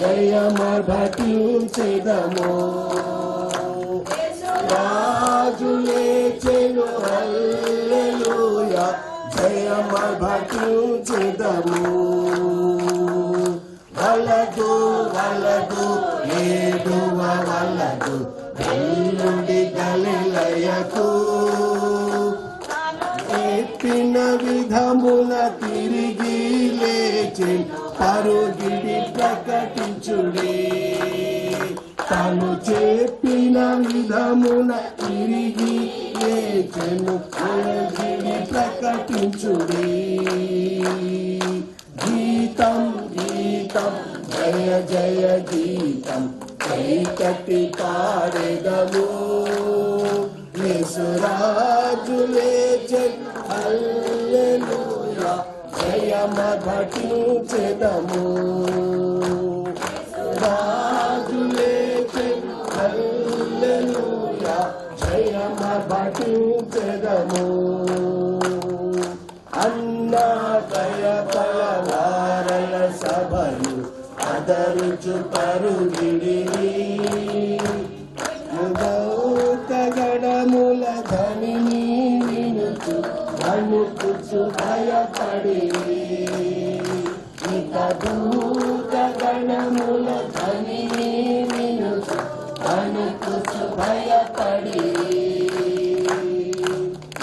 జయమర్భటించెదము. రాజు లేచెను హల్లెలూయా, జయమర్భటించెదము. వలదు వలదు ఏడువ వలదు నుండి గలిలయకు, చెప్పిన విధమున తిరిగి లేచి పరుగిడి ప్రకటించుడి. తను చెప్పిన విధమున తిరిగి లేచెను పరుగిడి ప్రకటించుడి. గీతం గీతం జయ జయ గీతం కైకటి పాడెదము. యేసురాజు లేచెను హల్లెలూయా, జయమర్భటించెదము. రాజు లేచెను హల్లెలూయా, జయమర్భటించెదము. అన్నాదయ పలవారల సభలు అదరుచు పరుగిడిని. గణముల ధనిని వినుచు వణుకుచు భయపడి. ఇక దూత గణముల ధనిని వినుచు వణుకుచు భయపడి.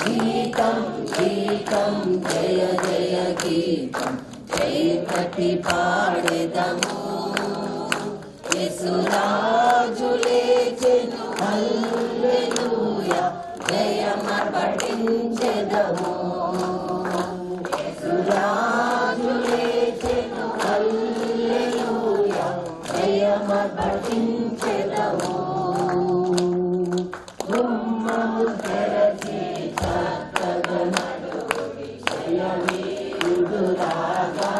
గీతం గీతం జయ జయ గీతం చైకటి పాడెదము. యేసురాజు లేచెను హల్లెలూయా, జయమర్భటించెదము. యేసురాజు లేచెను హల్లెలూయా, జయమర్భటించెదము. గుమ్మము తెరచి చక్కగా నడుడి జయవీరుడు రాగా.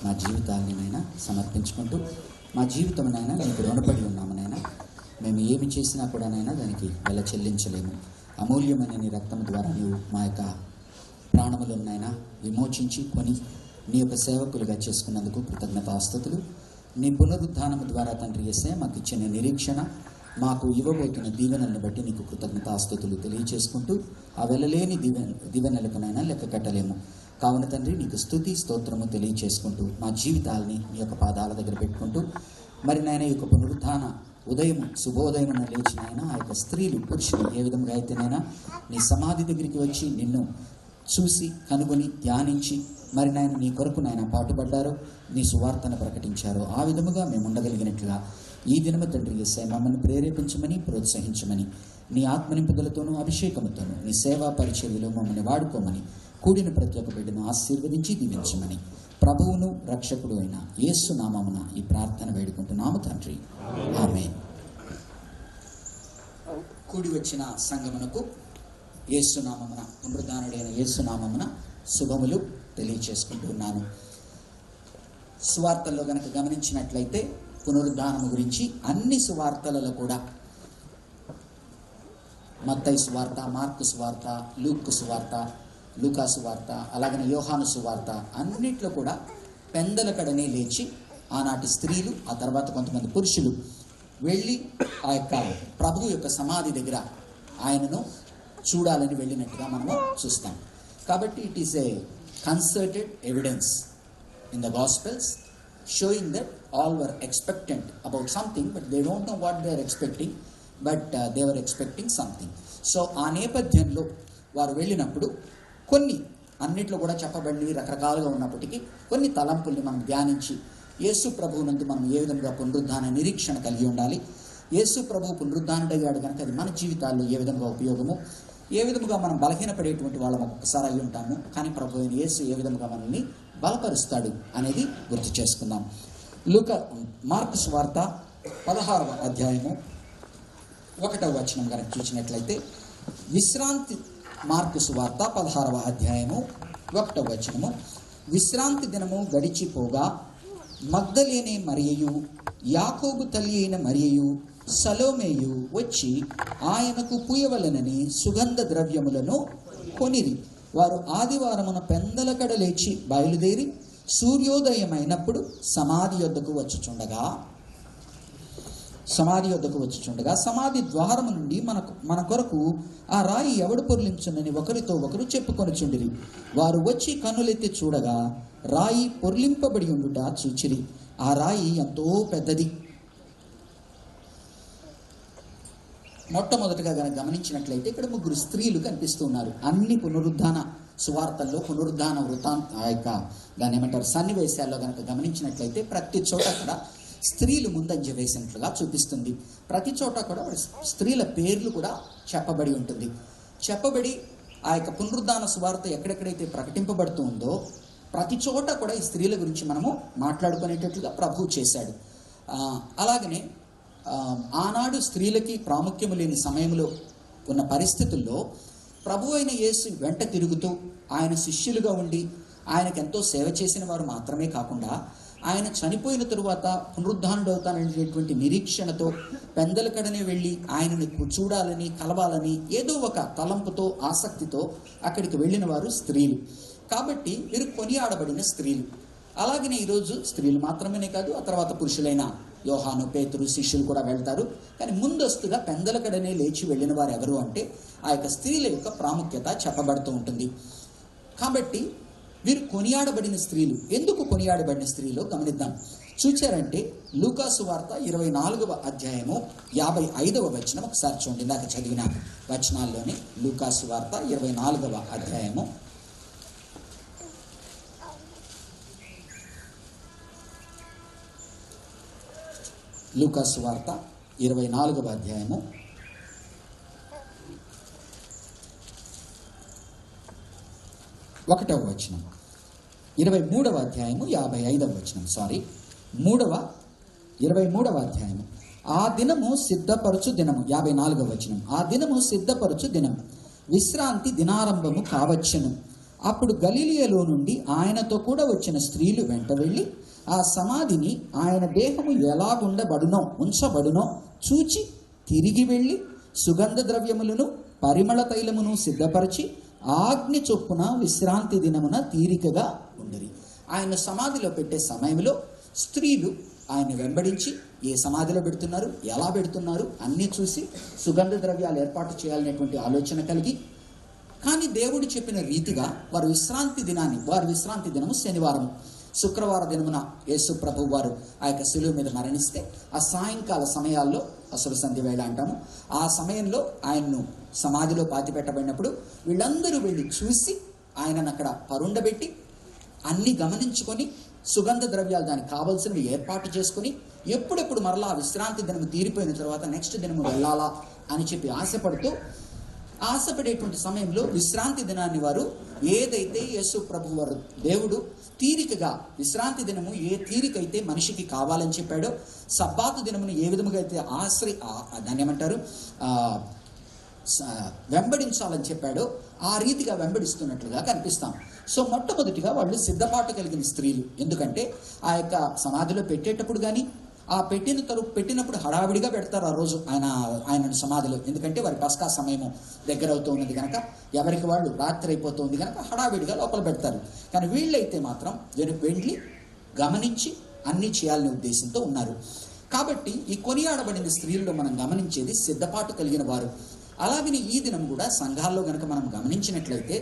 మా జీవితాన్ని నైనా సమర్పించుకుంటూ మా జీవితమునైనా నీకు రుణపడి ఉన్నాము నైనా. మేము ఏమి చేసినా కూడా నైనా దానికి వెల చెల్లించలేము. అమూల్యమైన నీ రక్తం ద్వారా నీవు మా యొక్క ప్రాణములనైనా విమోచించి కొని నీ యొక్క సేవకులుగా చేసుకున్నందుకు కృతజ్ఞతాస్తుతులు. నీ పునరుద్ధానము ద్వారా తండ్రి యేసయ్య మాకు ఇచ్చిన నిరీక్షణ, మాకు ఇవ్వబోతున్న దీవెనలను బట్టి నీకు కృతజ్ఞతాస్తుతులు తెలియచేసుకుంటూ ఆ వెళ్ళలేని దీవెనలకునైనా లెక్క కట్టలేము. కావున తండ్రి నీకు స్తుతి స్తోత్రము తెలియచేసుకుంటూ మా జీవితాలని నీ యొక్క పాదాల దగ్గర పెట్టుకుంటూ మరి నాయన ఈ యొక్క పునరుద్ధాన ఉదయం శుభోదయమున లేచిన ఆయన ఆ యొక్క స్త్రీలు పురుషులు ఏ విధంగా అయితేనైనా నీ సమాధి దగ్గరికి వచ్చి నిన్ను చూసి కనుగొని ధ్యానించి మరి నాయన నీ కొరకు నాయన పాటుపడ్డారో, నీ సువార్తను ప్రకటించారో ఆ విధముగా మేము ఉండగలిగినట్లుగా ఈ దినము తండ్రి యేసయ్య మమ్మల్ని ప్రేరేపించమని ప్రోత్సహించమని నీ ఆత్మనింపుదలతోనూ అభిషేకముతోనూ నీ సేవా పరిచర్యలో మమ్మల్ని వాడుకోమని కూడిన ప్రతి ఒక్క బిడ్డను ఆశీర్వదించి దీవించమని ప్రభువును రక్షకుడు అయిన యేసు నామమున ఈ ప్రార్థన వేడుకుంటున్నాము తండ్రి, ఆమేన్. కూడి వచ్చిన సంగమునకు యేసు నామమున పునరుద్ధానుడైన యేసు నామమున శుభములు తెలియచేసుకుంటున్నాను. సువార్తల్లో గనక గమనించినట్లయితే పునరుద్ధానము గురించి అన్ని సువార్తలలో కూడా మత్తయి సువార్త, మార్కు సువార్త, లూకు సువార్త, లూకా సువార్త, అలాగనే యోహాను సువార్త అన్నిట్లో కూడా పెందలకడనే లేచి ఆనాటి స్త్రీలు ఆ తర్వాత కొంతమంది పురుషులు వెళ్ళి ఆ యొక్క ప్రభువు యొక్క సమాధి దగ్గర ఆయనను చూడాలని వెళ్ళినట్టుగా మనము చూస్తాం. కాబట్టి it is a concerted evidence in the gospels showing that all were expectant about something, but they don't know what they are expecting, but they were expecting something. So ఆ నేపథ్యంలో వారు వెళ్ళినప్పుడు కొన్ని అన్నిట్లో కూడా చెప్పబడినవి రకరకాలుగా ఉన్నప్పటికీ కొన్ని తలంపుల్ని మనం ధ్యానించి యేసు ప్రభువునందు మనం ఏ విధంగా పునరుద్ధాన నిరీక్షణ కలిగి ఉండాలి, యేసు ప్రభువు పునరుద్ధానుడయ్యాడు కనుక అది మన జీవితాల్లో ఏ విధంగా ఉపయోగము, ఏ విధముగా మనం బలహీనపడేటువంటి వాళ్ళం ఒక్కసారి అయి ఉంటాము, కానీ ప్రభు అయిన యేసు ఏ విధంగా మనల్ని బలపరుస్తాడు అనేది గుర్తు చేసుకుందాం. మార్కు సువార్త 16వ అధ్యాయము 1వ వచనం కనుక చూసినట్లయితే, విశ్రాంతి మార్కు సువార్త 16వ అధ్యాయము 1వ వచనము, విశ్రాంతి దినము గడిచిపోగా మగ్దలేనే మరియయు యాకోబు తల్లి అయిన మరియయు సలోమేయు వచ్చి ఆయనకు పూయవలెనని సుగంధ ద్రవ్యములను కొనిరి. వారు ఆదివారమున పెందలకడ లేచి బయలుదేరి సూర్యోదయమైనప్పుడు సమాధి యొద్దకు వచ్చుచుండగా సమాధి ద్వారము నుండి మన కొరకు ఆ రాయి ఎవడు పొర్లించునని ఒకరితో ఒకరు చెప్పుకొనుచుండిరి. వారు వచ్చి కన్నులెత్తి చూడగా రాయి పొర్లింపబడి ఉండుట చూచిరి. ఆ రాయి ఎంతో పెద్దది. మొట్టమొదటిగా కనుక గమనించినట్లయితే ఇక్కడ 3 స్త్రీలు కనిపిస్తూ ఉన్నారు. అన్ని పునరుద్ధాన సువార్తల్లో పునరుద్ధాన దాని ఏమంటారు సన్నివేశాల్లో కనుక గమనించినట్లయితే ప్రతి చోట కూడా స్త్రీలు ముందంజ వేసినట్లుగా చూపిస్తుంది. ప్రతి చోట కూడా స్త్రీల పేర్లు కూడా చెప్పబడి ఉంటుంది. చెప్పబడి ఆ యొక్క పునరుద్ధాన సువార్త ఎక్కడెక్కడైతే ప్రకటింపబడుతూ ఉందో ప్రతి చోట కూడా ఈ స్త్రీల గురించి మనము మాట్లాడుకునేటట్లుగా ప్రభువు చేశాడు. అలాగనే ఆనాడు స్త్రీలకి ప్రాముఖ్యము లేని సమయంలో ఉన్న పరిస్థితుల్లో ప్రభు అయిన యేసు వెంట తిరుగుతూ ఆయన శిష్యులుగా ఉండి ఆయనకు ఎంతో సేవ చేసిన వారు మాత్రమే కాకుండా ఆయన చనిపోయిన తరువాత పునరుద్ధానుడవుతాననేటువంటి నిరీక్షణతో పెందలకడనే వెళ్ళి ఆయనని చూడాలని కలవాలని ఏదో ఒక తలంపుతో ఆసక్తితో అక్కడికి వెళ్ళిన వారు స్త్రీలు. కాబట్టి వీరు కొనియాడబడిన స్త్రీలు. అలాగనే ఈరోజు స్త్రీలు మాత్రమే కాదు, ఆ తర్వాత పురుషులైన యోహాను, పేతురు, శిష్యులు కూడా వెళ్తారు. కానీ ముందస్తుగా పెందలకడనే లేచి వెళ్ళిన వారు ఎవరు అంటే ఆ యొక్క స్త్రీల యొక్క ప్రాముఖ్యత చెప్పబడుతూ ఉంటుంది. కాబట్టి వీరు కొనియాడబడిన స్త్రీలు. ఎందుకు కొనియాడబడిన స్త్రీలో గమనిద్దాం. చూచారంటే లూకాసు వార్త 24వ అధ్యాయము 55వ వచనం ఒకసారి చూడండి. ఇందాక చదివిన వచనాల్లోనే లూకాసు వార్త 24వ అధ్యాయము లూకాసు వార్త 24వ అధ్యాయము 1వ వచనం, 23వ అధ్యాయము 55వ వచనం, 23వ అధ్యాయము. ఆ దినము సిద్ధపరచు దినము, 54వ వచనం. ఆ దినము సిద్ధపరచు దినము, విశ్రాంతి దినారంభము కావచ్చును. అప్పుడు గలిలియలో నుండి ఆయనతో కూడా వచ్చిన స్త్రీలు వెంట వెళ్ళి ఆ సమాధిని ఆయన దేహము ఉంచబడునో చూచి తిరిగి వెళ్ళి సుగంధ ద్రవ్యములను పరిమళ తైలమును సిద్ధపరిచి ఆజ్ఞ చొప్పున విశ్రాంతి దినమున తీరికగా ఉండిరి. ఆయన సమాధిలో పెట్టే సమయంలో స్త్రీలు ఆయన వెంబడించి ఏ సమాధిలో పెడుతున్నారు, ఎలా పెడుతున్నారు అన్నీ చూసి సుగంధ ద్రవ్యాలు ఏర్పాటు చేయాలనేటువంటి ఆలోచన కలిగి, కానీ దేవుడు చెప్పిన రీతిగా వారి విశ్రాంతి దినము శనివారం. శుక్రవార దినమున యేసు ప్రభు వారు ఆ యొక్క శిలువ మీద మరణిస్తే ఆ సాయంకాల సమయాల్లో అసలు సంధ్య వేళ అంటాము, ఆ సమయంలో ఆయన్ను సమాధిలో పాతిపెట్టబడినప్పుడు వీళ్ళందరూ వెళ్ళి చూసి ఆయనను అక్కడ పరుండబెట్టి అన్ని గమనించుకొని సుగంధ ద్రవ్యాలు దానికి కావాల్సినవి ఏర్పాటు చేసుకుని ఎప్పుడెప్పుడు మరలా విశ్రాంతి దినము తీరిపోయిన తర్వాత నెక్స్ట్ దినము వెళ్ళాలా అని చెప్పి ఆశపడేటువంటి సమయంలో విశ్రాంతి దినాన్ని వారు ఏదైతే యేసు ప్రభు వారు దేవుడు తీరికగా విశ్రాంతి దినము ఏ తీరికైతే మనిషికి కావాలని చెప్పాడో, సబ్బాతు దినమును ఏ విధముగా అయితే దాన్ని ఏమంటారు వెంబడించాలని చెప్పాడో ఆ రీతిగా వెంబడిస్తున్నట్లుగా కనిపిస్తాం. సో మొట్టమొదటిగా వాళ్ళు సిద్ధపాటు కలిగిన స్త్రీలు. ఎందుకంటే ఆ యొక్క సమాధిలో పెట్టేటప్పుడు కానీ ఆ పెట్టినప్పుడు హడావిడిగా పెడతారు ఆ రోజు ఆయన సమాధిలో. ఎందుకంటే వారి పస్కా సమయము దగ్గర అవుతూ ఉన్నది కనుక, ఎవరికి వాళ్ళు రాత్రి అయిపోతుంది కనుక హడావిడిగా లోపల పెడతారు. కానీ వీళ్ళైతే మాత్రం వెళ్ళి గమనించి అన్నీ చేయాలనే ఉద్దేశంతో ఉన్నారు. కాబట్టి ఈ కొనియాడబడిన స్త్రీల్లో మనం గమనించేది సిద్ధపాటు కలిగిన వారు. అలాగని ఈ దినం కూడా సంఘాల్లో కనుక మనం గమనించినట్లయితే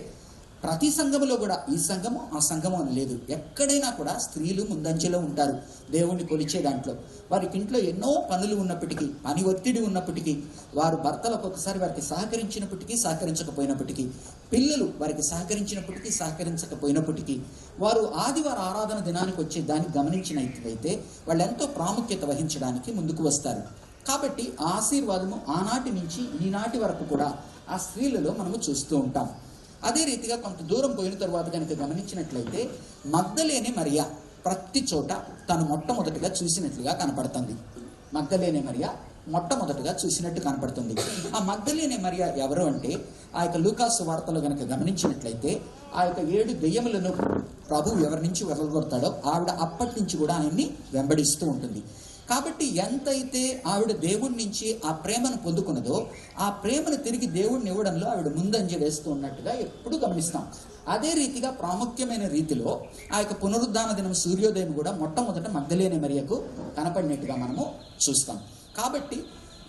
ప్రతి సంఘములో కూడా ఈ సంఘము ఆ సంఘము అని లేదు, ఎక్కడైనా కూడా స్త్రీలు ముందంజలో ఉంటారు దేవుణ్ణి కొలిచే దాంట్లో. వారికి ఇంట్లో ఎన్నో పనులు ఉన్నప్పటికీ, పని ఒత్తిడి ఉన్నప్పటికీ, వారు భర్తలకు ఒకసారి వారికి సహకరించినప్పటికీ సహకరించకపోయినప్పటికీ, పిల్లలు వారికి సహకరించినప్పటికీ సహకరించకపోయినప్పటికీ, వారు ఆదివారం ఆరాధన దినానికి వచ్చే దాన్ని గమనించినట్లయితే వాళ్ళు ఎంతో ప్రాముఖ్యత వహించడానికి ముందుకు వస్తారు. కాబట్టి ఆ ఆశీర్వాదము ఆనాటి నుంచి ఈనాటి వరకు కూడా ఆ స్త్రీలలో మనము చూస్తూ ఉంటాం. అదే రీతిగా కొంత దూరం పోయిన తర్వాత కనుక గమనించినట్లయితే మగ్దలేనే మరియా ప్రతి చోట తను మొట్టమొదటిగా చూసినట్లుగా కనపడుతుంది. మగ్దలేనే మరియా మొట్టమొదటిగా చూసినట్టు కనపడుతుంది. ఆ మగ్దలేనే మరియా ఎవరు అంటే, ఆ యొక్క లూకాసు వార్తలో కనుక గమనించినట్లయితే ఆ యొక్క 7 దెయ్యములను ప్రభువు ఎవరి నుంచి వెళ్ళగొడతాడో ఆవిడ అప్పటి నుంచి కూడా ఆయన్ని వెంబడిస్తూ ఉంటుంది. కాబట్టి ఎంతైతే ఆవిడ దేవుడి నుంచి ఆ ప్రేమను పొందుకున్నదో ఆ ప్రేమను తిరిగి దేవుడిని ఇవ్వడంలో ఆవిడ ముందంజ వేస్తూ ఉన్నట్టుగా ఎప్పుడు గమనిస్తాం. అదే రీతిగా ప్రాముఖ్యమైన రీతిలో ఆ యొక్క పునరుద్ధాన దినం సూర్యోదయం కూడా మొట్టమొదట మగ్దలేనే మరియకు కనపడినట్టుగా మనము చూస్తాం. కాబట్టి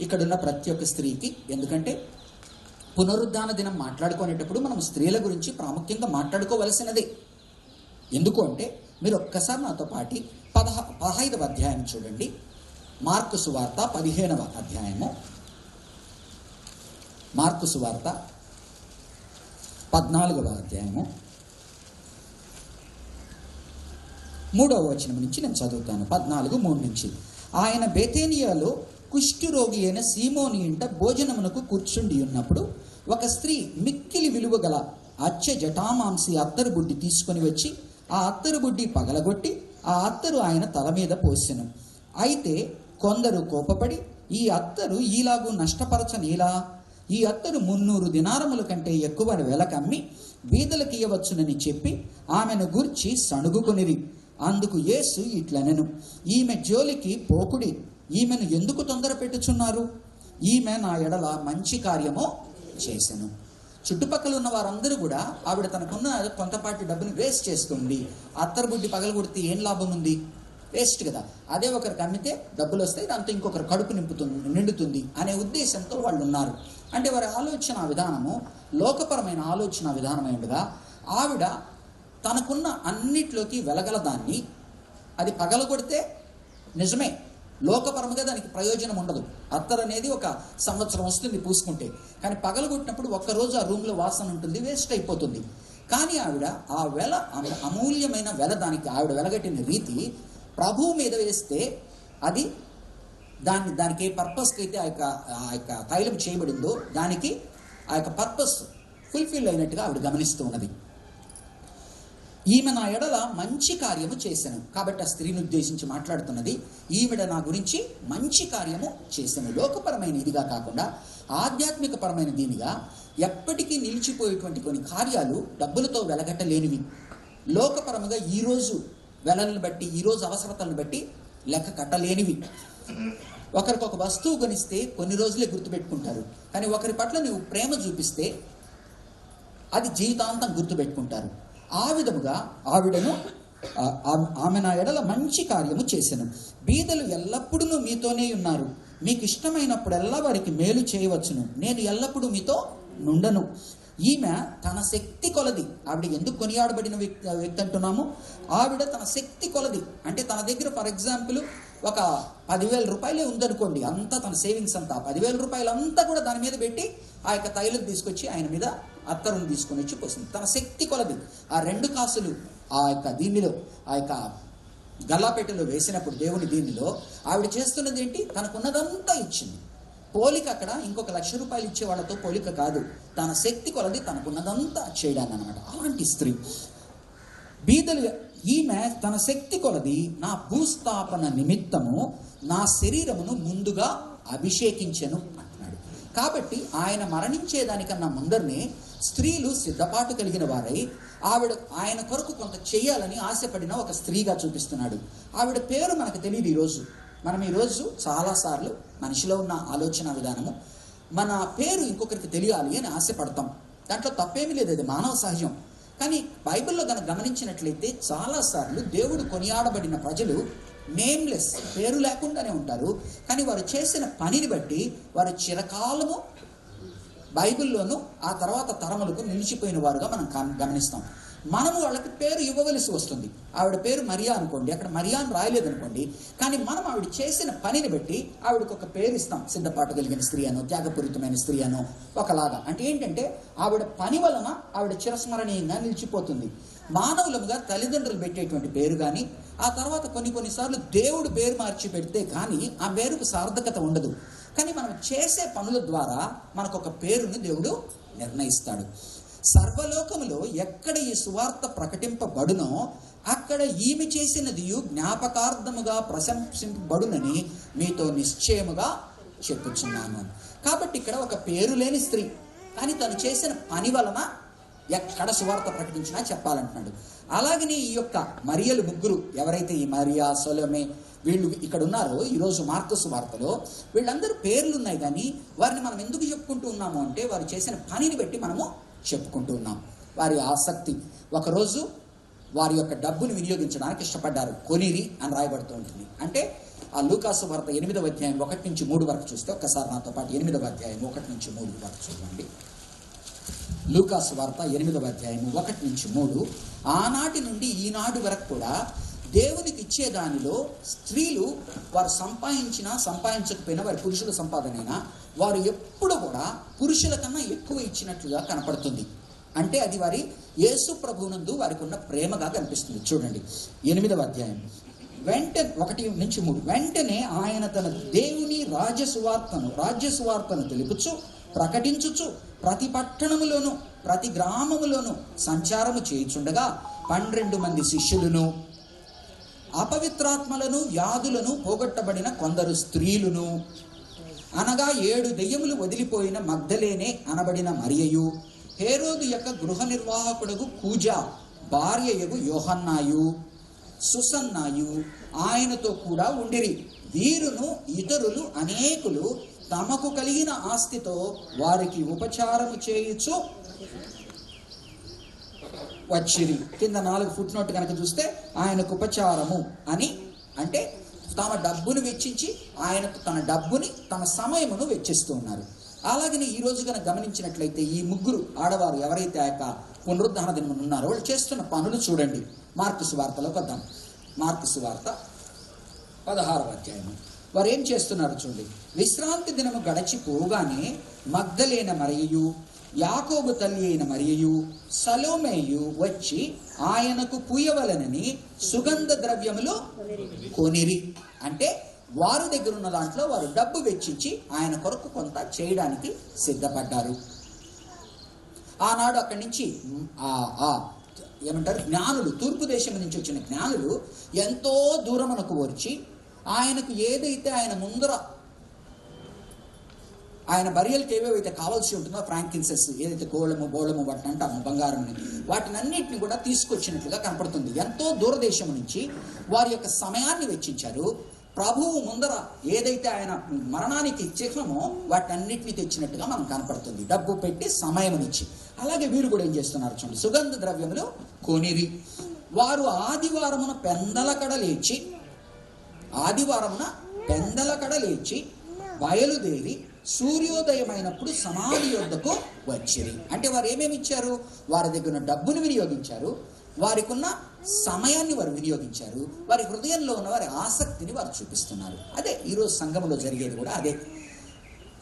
ఇక్కడున్న ప్రతి ఒక్క స్త్రీకి, ఎందుకంటే పునరుద్ధాన దినం మాట్లాడుకునేటప్పుడు మనం స్త్రీల గురించి ప్రాముఖ్యంగా మాట్లాడుకోవలసినదే. ఎందుకు అంటే మీరు ఒక్కసారి నాతో పాటి 15వ అధ్యాయం చూడండి. మార్కు సువార్త 15వ అధ్యాయము, మార్కు సువార్త 14వ అధ్యాయము 3వ వచనం నుంచి నేను చదువుతాను. 14:3 నుంచి. ఆయన బేతేనియాలో కుష్ఠరోగి అయిన సీమోని ఇంట భోజనమునకు కూర్చుండి ఉన్నప్పుడు ఒక స్త్రీ మిక్కిలి విలువ గల అచ్చ జటామాంసి అత్తరు బుడ్డి తీసుకొని వచ్చి ఆ అత్తరు బుడ్డి పగలగొట్టి ఆ అత్తరు ఆయన తల మీద పోసెను. అయితే కొందరు కోపపడి, ఈ అత్తరు ఈలాగు నష్టపరచనేలా? ఈ అత్తరు 300 దినారముల కంటే ఎక్కువ వెలకమ్మి బీదలకు ఇయ్యవచ్చునని చెప్పి ఆమెను గూర్చి సణుగుకొనిరి. అందుకు యేసు ఇట్లనెను, ఈమె జోలికి పోకుడి, ఈమెను ఎందుకు తొందర పెట్టుచున్నారు? ఈమె నా ఎడల మంచి కార్యము చేసెను. చుట్టుపక్కల ఉన్న వారందరూ కూడా ఆవిడ తనకున్న కొంతపాటి డబ్బుని వేస్ట్ చేస్తుంది. అత్తరు బుడ్డి పగలగొడితే ఏం లాభం ఉంది? వేస్ట్ కదా. అదే ఒకరికి అమ్మితే డబ్బులు వస్తాయి, దాంతో ఇంకొకరు కడుపు నిండుతుంది అనే ఉద్దేశంతో వాళ్ళు ఉన్నారు. అంటే వారి ఆలోచన విధానము లోకపరమైన ఆలోచన విధానమైనగా ఆవిడ తనకున్న అన్నిట్లోకి వెలగల దాన్ని అది పగలగొడితే నిజమే, లోకపరముగా దానికి ప్రయోజనం ఉండదు. అత్తర్ అనేది 1 సంవత్సరం వస్తుంది పూసుకుంటే, కానీ పగలగొట్టినప్పుడు ఒక్కరోజు ఆ రూమ్లో వాసన ఉంటుంది, వేస్ట్ అయిపోతుంది. కానీ ఆవిడ ఆ వెల, అమూల్యమైన వెల, దానికి ఆవిడ వెలగట్టిన రీతి ప్రభువు మీద వేస్తే అది దానికి ఏ పర్పస్కి అయితే ఆ యొక్క తైలం చేయబడిందో దానికి ఆ యొక్క పర్పస్ ఫుల్ఫిల్ అయినట్టుగా ఆవిడ గమనిస్తూ ఉన్నది. ఈమె నా ఎడల మంచి కార్యము చేశాను. కాబట్టి ఆ స్త్రీని ఉద్దేశించి మాట్లాడుతున్నది, ఈవిడ నా గురించి మంచి కార్యము చేశాను. లోకపరమైన ఇదిగా కాకుండా ఆధ్యాత్మిక పరమైన దీనిగా ఎప్పటికీ నిలిచిపోయేటువంటి కొన్ని కార్యాలు డబ్బులతో వెలగట్టలేనివి. లోకపరముగా ఈరోజు వెలలను బట్టి, ఈరోజు అవసరతలను బట్టి లెక్క కట్టలేనివి. ఒకరికి ఒక వస్తువు కొనిస్తే కొన్ని రోజులే గుర్తుపెట్టుకుంటారు, కానీ ఒకరి పట్ల నువ్వు ప్రేమ చూపిస్తే అది జీవితాంతం గుర్తుపెట్టుకుంటారు. ఆ విధముగా ఆవిడను ఆమె నా ఎడల మంచి కార్యము చేసెను. బీదలు ఎల్లప్పుడూ మీతోనే ఉన్నారు, మీకు ఇష్టమైనప్పుడల్లా వారికి మేలు చేయవచ్చును, నేను ఎల్లప్పుడూ మీతో నుండను. ఈమె తన శక్తి కొలది, ఆవిడ ఎందుకు కొనియాడబడిన వ్యక్తి అంటున్నాము? ఆవిడ తన శక్తి కొలది అంటే తన దగ్గర ఫర్ ఎగ్జాంపుల్ ఒక 10,000 రూపాయలే ఉందనుకోండి, అంతా తన సేవింగ్స్ అంతా 10,000 రూపాయలు అంతా కూడా దాని మీద పెట్టి ఆ యొక్క తైలం తీసుకొచ్చి ఆయన మీద అత్తరును తీసుకొని వచ్చి పోసింది. తన శక్తి కొలది ఆ 2 కాసులు ఆ యొక్క దీనిలో, ఆ యొక్క గల్లాపెట్టెలో వేసినప్పుడు దేవుని దీనిలో ఆవిడ చేస్తున్నది ఏంటి? తనకున్నదంతా ఇచ్చింది. పోలిక అక్కడ ఇంకొక 1,00,000 రూపాయలు ఇచ్చే వాళ్ళతో పోలిక కాదు, తన శక్తి కొలది తనకున్నదంతా చేయడాన్ని అనమాట. అలాంటి స్త్రీ బీదలు. ఈమె తన శక్తి కొలది నా భూస్థాపన నిమిత్తము నా శరీరమును ముందుగా అభిషేకించెను అంటున్నాడు. కాబట్టి ఆయన మరణించేదానికన్నా ముందరనే స్త్రీలు సిద్ధపాటు కలిగిన వారై ఆవిడ ఆయన కొరకు కొంత చేయాలని ఆశపడిన ఒక స్త్రీగా చూపిస్తున్నాడు. ఆవిడ పేరు మనకు తెలియదు. మనం ఈరోజు చాలాసార్లు మనిషిలో ఉన్న ఆలోచన విధానము మన పేరు ఇంకొకరికి తెలియాలి అని ఆశపడతాం. దాంట్లో తప్పేమీ లేదు, అది మానవ సహజం. కానీ బైబిల్లో కనుక గమనించినట్లయితే చాలాసార్లు దేవుడు కొనియాడబడిన ప్రజలు నేమ్లెస్, పేరు లేకుండానే ఉంటారు. కానీ వారు చేసిన పనిని బట్టి వారు చిరకాలము బైబిల్లోనూ ఆ తర్వాత తరములకు నిలిచిపోయిన వారుగా మనం గమనిస్తాం. మనము వాళ్ళకి పేరు ఇవ్వవలసి వస్తుంది. ఆవిడ పేరు మరియా అనుకోండి, అక్కడ మరియా అని రాయలేదనుకోండి, కానీ మనం ఆవిడ చేసిన పనిని బట్టి ఆవిడకు ఒక పేరు ఇస్తాం. సిద్ధపాటు కలిగిన స్త్రీ అనో, త్యాగపూరితమైన స్త్రీ అనో ఒకలాగా. అంటే ఏంటంటే ఆవిడ పని వలన ఆవిడ చిరస్మరణీయంగా నిలిచిపోతుంది. మానవులుగా తల్లిదండ్రులు పెట్టేటువంటి పేరు కానీ, ఆ తర్వాత కొన్నిసార్లు దేవుడు పేరు మార్చి పెడితే కానీ ఆ పేరుకు సార్థకత ఉండదు. కానీ మనం చేసే పనుల ద్వారా మనకు ఒక పేరుని దేవుడు నిర్ణయిస్తాడు. సర్వలోకములో ఎక్కడ ఈ సువార్త ప్రకటింపబడునో అక్కడ ఈమె చేసినది జ్ఞాపకార్థముగా ప్రశంసింపబడునని మీతో నిశ్చయముగా చెప్పుచున్నాను. కాబట్టి ఇక్కడ ఒక పేరు లేని స్త్రీ, కానీ తను చేసిన పని వలన ఎక్కడ సువార్త ప్రకటించినా చెప్పాలంటున్నాడు. అలాగనే ఈ యొక్క మరియలు ముగ్గురు ఎవరైతే ఈ మరియా, సొలొమే వీళ్ళు ఇక్కడ ఉన్నారో ఈరోజు మార్కు సువార్తలో, వీళ్ళందరూ పేర్లు ఉన్నాయి, కానీ వారిని మనం ఎందుకు చెప్పుకుంటూ ఉన్నాము అంటే వారు చేసిన పనిని బట్టి మనము చెప్పుకుంటూ ఉన్నాం. వారి ఆసక్తి, ఒకరోజు వారి యొక్క డబ్బును వినియోగించడానికి ఇష్టపడ్డారు. కొనిరి అని రాయబడుతూ ఉంటుంది. అంటే ఆ లూకాసు వార్త 8వ అధ్యాయం 1 నుంచి 3 వరకు చూస్తే, ఒక్కసారి నాతో పాటు 8వ అధ్యాయం 1 నుంచి 3 వరకు చూడండి. లూకాసు వార్త 8వ అధ్యాయం 1 నుంచి 3. ఆనాటి నుండి ఈనాడు వరకు కూడా దేవునికి ఇచ్చే దానిలో స్త్రీలు వారు సంపాదించకపోయినా వారి పురుషుల సంపాదనైనా వారు ఎప్పుడు కూడా పురుషుల కన్నా ఎక్కువ ఇచ్చినట్లుగా కనపడుతుంది. అంటే అది వారి యేసు ప్రభువునందు వారికి ఉన్న ప్రేమగా కనిపిస్తుంది. చూడండి 8వ అధ్యాయం 1 నుంచి 3. వెంటనే ఆయన తన దేవుని రాజ్యసువార్తను తెలుపుచు ప్రకటించుచు ప్రతి పట్టణములోను ప్రతి గ్రామములోను సంచారము చేయుచుండగా 12 మంది శిష్యులను, అపవిత్రాత్మలను వ్యాధులను పోగొట్టబడిన కొందరు స్త్రీలను, అనగా 7 దెయ్యములు వదిలిపోయిన మగ్దలేనే అనబడిన మరియయు, హేరోదు యొక్క గృహ నిర్వాహకుడగు కూజా భార్యయగు యోహన్నాయు, సుసన్నాయు ఆయనతో కూడా ఉండిరి. వీరును ఇతరులు అనేకులు తమకు కలిగిన ఆస్తితో వారికి ఉపచారము చేయుచు వచ్చిరి. కింద 4 ఫుట్ నోట్ కనుక చూస్తే ఆయనకు ఉపచారము అని అంటే తమ డబ్బును వెచ్చించి ఆయనకు తన డబ్బుని తమ సమయమును వెచ్చిస్తూ ఉన్నారు. అలాగని ఈ రోజు కనుక గమనించినట్లయితే ఈ ముగ్గురు ఆడవారు ఎవరైతే ఆ యొక్క పునరుద్ధరణ దినమున ఉన్నారో వాళ్ళు చేస్తున్న పనులు చూడండి. మార్కు సువార్తలోకి వద్దాం. మార్కు సువార్త 16వ అధ్యాయము. వారు ఏం చేస్తున్నారు చూడండి. విశ్రాంతి దినము గడచిపోగానే మగ్దలేన మరియయు, యాకోబు తల్లి అయిన మరియయు, సలోమేయు వచ్చి ఆయనకు పూయవలనని సుగంధ ద్రవ్యములు కొనిరి. అంటే వారి దగ్గర ఉన్న దాంట్లో వారు డబ్బు వెచ్చించి ఆయన కొరకు కొంత చేయడానికి సిద్ధపడ్డారు. ఆనాడు అక్కడి నుంచి ఏమంటారు జ్ఞానులు, తూర్పు దేశం నుంచి వచ్చిన జ్ఞానులు ఎంతో దూరమునకు వచ్చి ఆయనకు ఏదైతే ఆయన ముందర ఆయన బరియల్కి ఏవేవైతే కావాల్సి ఉంటుందో ఫ్రాంకిన్సెస్, ఏదైతే గోళము బోళము వాటిని అంటాము బంగారంని, వాటినన్నిటిని కూడా తీసుకొచ్చినట్లుగా కనపడుతుంది. ఎంతో దూరదేశం నుంచి వారి యొక్క సమయాన్ని వెచ్చించారు. ప్రభువు ముందర ఏదైతే ఆయన మరణానికి ఇచ్చేమో వాటన్నిటిని తెచ్చినట్టుగా మనం కనపడుతుంది, డబ్బు పెట్టి సమయమునిచ్చి. అలాగే వీరు కూడా ఏం చేస్తున్నారు చూడండి. సుగంధ ద్రవ్యములు కొనిరి. వారు ఆదివారమున పెందలకడ లేచి బయలుదేరి సూర్యోదయమైనప్పుడు సమాధి యొద్దకు వచ్చిరి. అంటే వారు ఏమేమి ఇచ్చారు? వారి దగ్గర ఉన్న డబ్బును వినియోగించారు, వారికి ఉన్న సమయాన్ని వారు వినియోగించారు, వారి హృదయంలో ఉన్న వారి ఆసక్తిని వారు చూపిస్తున్నారు. అదే ఈరోజు సంఘంలో జరిగేది కూడా అదే.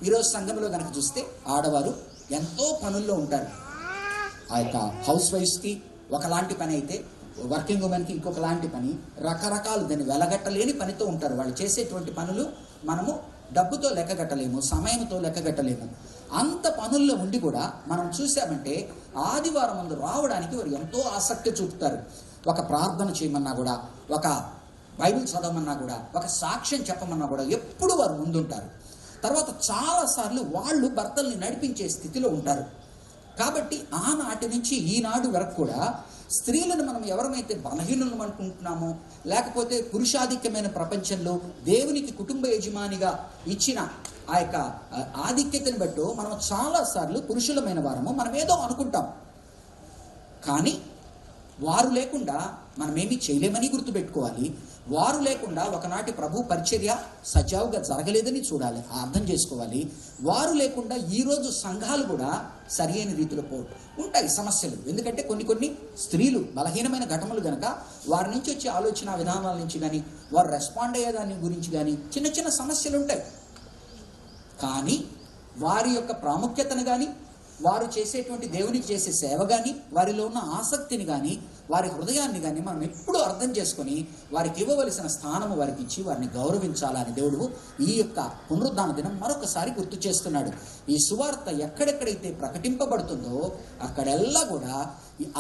ఈరోజు సంఘంలో కనుక చూస్తే ఆడవారు ఎంతో పనుల్లో ఉంటారు. ఆ యొక్క హౌస్ వైఫ్స్కి ఒకలాంటి పని అయితే వర్కింగ్ ఉమెన్కి ఇంకొక లాంటి పని, రకరకాలు దాన్ని వెలగట్టలేని పనితో ఉంటారు. వాళ్ళు చేసేటువంటి పనులు మనము డబ్బుతో లెక్కగట్టలేము, సమయంతో లెక్కగట్టలేము. అంత పనుల్లో ఉండి కూడా మనం చూసామంటే ఆదివారం ముందు రావడానికి వారు ఎంతో ఆసక్తి చూపుతారు. ఒక ప్రార్థన చేయమన్నా కూడా, ఒక బైబిల్ చదవమన్నా కూడా, ఒక సాక్ష్యం చెప్పమన్నా కూడా ఎప్పుడు వారు ముందుంటారు. తర్వాత చాలాసార్లు వాళ్ళు భర్తల్ని నడిపించే స్థితిలో ఉంటారు. కాబట్టి ఆనాటి నుంచి ఈనాడు వరకు కూడా స్త్రీలను మనం ఎవరమైతే బలహీనులను అనుకుంటున్నామో, లేకపోతే పురుషాధిక్యమైన ప్రపంచంలో దేవునికి కుటుంబ యజమానిగా ఇచ్చిన ఆ యొక్క ఆధిక్యతను బట్టి మనం చాలాసార్లు పురుషులమైన వారము మనం ఏదో అనుకుంటాం. కానీ వారు లేకుండా మనమేమీ చేయలేమని గుర్తుపెట్టుకోవాలి. వారు లేకుండా ఒకనాటి ప్రభు పరిచర్య సజావుగా జరగలేదని చూడాలి, అర్థం చేసుకోవాలి. వారు లేకుండా ఈరోజు సంఘాలు కూడా సరి అయిన రీతిలో ఉంటాయి సమస్యలు. ఎందుకంటే కొన్ని స్త్రీలు బలహీనమైన ఘటనలు కనుక వారి నుంచి వచ్చే ఆలోచన విధానాల నుంచి కానీ వారు రెస్పాండ్ అయ్యేదాని గురించి కానీ చిన్న చిన్న సమస్యలు ఉంటాయి. కానీ వారి యొక్క ప్రాముఖ్యతను కానీ వారు చేసేటువంటి దేవునికి చేసే సేవ కానీ వారిలో ఉన్న ఆసక్తిని కానీ వారి హృదయాన్ని కానీ మనం ఎప్పుడూ అర్థం చేసుకొని వారికి ఇవ్వవలసిన స్థానము వారికి ఇచ్చి వారిని గౌరవించాలని దేవుడు ఈ యొక్క పునరుద్ధాన దినం మరొకసారి గుర్తు చేస్తున్నాడు. ఈ సువార్త ఎక్కడెక్కడైతే ప్రకటింపబడుతుందో అక్కడెల్లా కూడా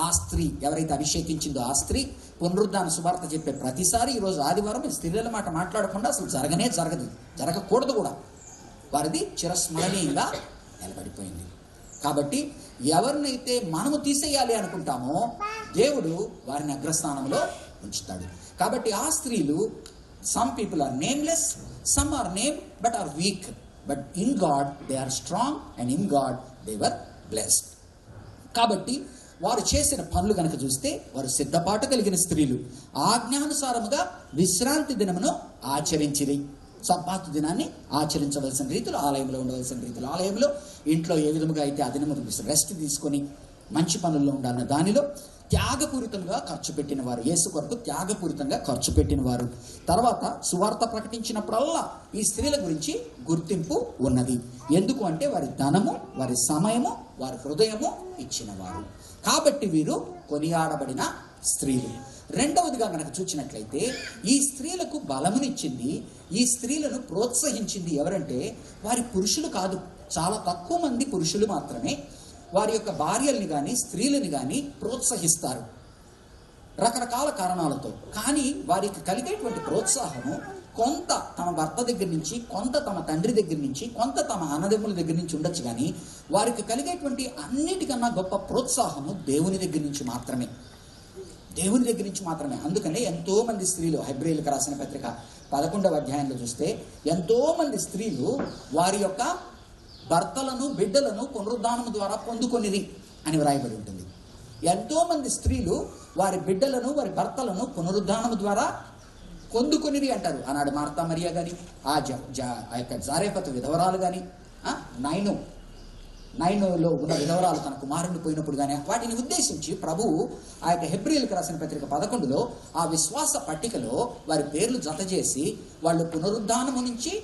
ఆ స్త్రీ ఎవరైతే అభిషేకించిందో ఆ స్త్రీ పునరుద్ధాన సువార్త చెప్పే ప్రతిసారి ఈరోజు ఆదివారం స్త్రీల మాట మాట్లాడకుండా అసలు జరగకూడదు కూడా. వారిది చిరస్మరణీయంగా నిలబడిపోయింది. కాబట్టి ఎవరినైతే మనము తీసేయాలి అనుకుంటామో దేవుడు వారిని అగ్రస్థానంలో ఉంచుతాడు. కాబట్టి ఆ స్త్రీలు some people are nameless, some are name but are weak, but in God they are strong and in God they were blessed. కాబట్టి వారు చేసిన పనులు కనుక చూస్తే వారు సిద్ధపాటు కలిగిన స్త్రీలు ఆజ్ఞానుసారముగా విశ్రాంతి దినమును ఆచరించిరి. సబ్బాతు దినాన్ని ఆచరించవలసిన రీతిలో ఆలయంలో ఉండవలసిన రీతిలో ఆలయంలో ఇంట్లో ఏ విధముగా అయితే ఆ దినము రెస్ట్ తీసుకొని మంచి పనుల్లో ఉండాలన్న దానిలో త్యాగపూరితంగా ఖర్చు పెట్టిన వారు, యేసు కొరకు త్యాగపూరితంగా ఖర్చు పెట్టిన వారు. తర్వాత సువార్త ప్రకటించినప్పుడల్లా ఈ స్త్రీల గురించి గుర్తింపు ఉన్నది. ఎందుకు అంటే వారి ధనము, వారి సమయము, వారి హృదయము ఇచ్చిన వారు. కాబట్టి వీరు కొనియాడబడిన స్త్రీలు. రెండవదిగా మనకు చూసినట్లయితే ఈ స్త్రీలకు బలమునిచ్చింది, ఈ స్త్రీలను ప్రోత్సహించింది ఎవరంటే వారి పురుషులు కాదు. చాలా తక్కువ మంది పురుషులు మాత్రమే వారి యొక్క భార్యల్ని కానీ స్త్రీలని కానీ ప్రోత్సహిస్తారు రకరకాల కారణాలతో. కానీ వారికి కలిగేటువంటి ప్రోత్సాహము కొంత తమ భర్త దగ్గర నుంచి, కొంత తమ తండ్రి దగ్గర నుంచి, కొంత తమ అన్నదమ్ముల దగ్గర నుంచి ఉండొచ్చు. కానీ వారికి కలిగేటువంటి అన్నిటికన్నా గొప్ప ప్రోత్సాహము దేవుని దగ్గర నుంచి మాత్రమే, దేవుని దగ్గర నుంచి మాత్రమే. అందుకనే ఎంతో మంది స్త్రీలు హెబ్రీయులకు రాసిన పత్రిక 11వ అధ్యాయంలో చూస్తే ఎంతో మంది స్త్రీలు వారి యొక్క భర్తలను బిడ్డలను పునరుద్ధానము ద్వారా పొందుకొనిరి అని వ్రాయబడి ఉంటుంది. ఎంతో మంది స్త్రీలు వారి బిడ్డలను వారి భర్తలను పునరుద్ధానము ద్వారా పొందుకొనిరి అంటారు. ఆనాడు మార్తా మరియా కానీ ఆ యొక్క జారేపతు విధవరాలు కానీ నైనులో ఉన్న విధవరాలు తన కుమారుని పోయినప్పుడు కానీ వాటిని ఉద్దేశించి ప్రభువు ఆ యొక్క హెబ్రీయులకు రాసిన పత్రిక 11లో ఆ విశ్వాస పట్టికలో వారి పేర్లు జత చేసి వాళ్ళు పునరుద్ధానము నుంచి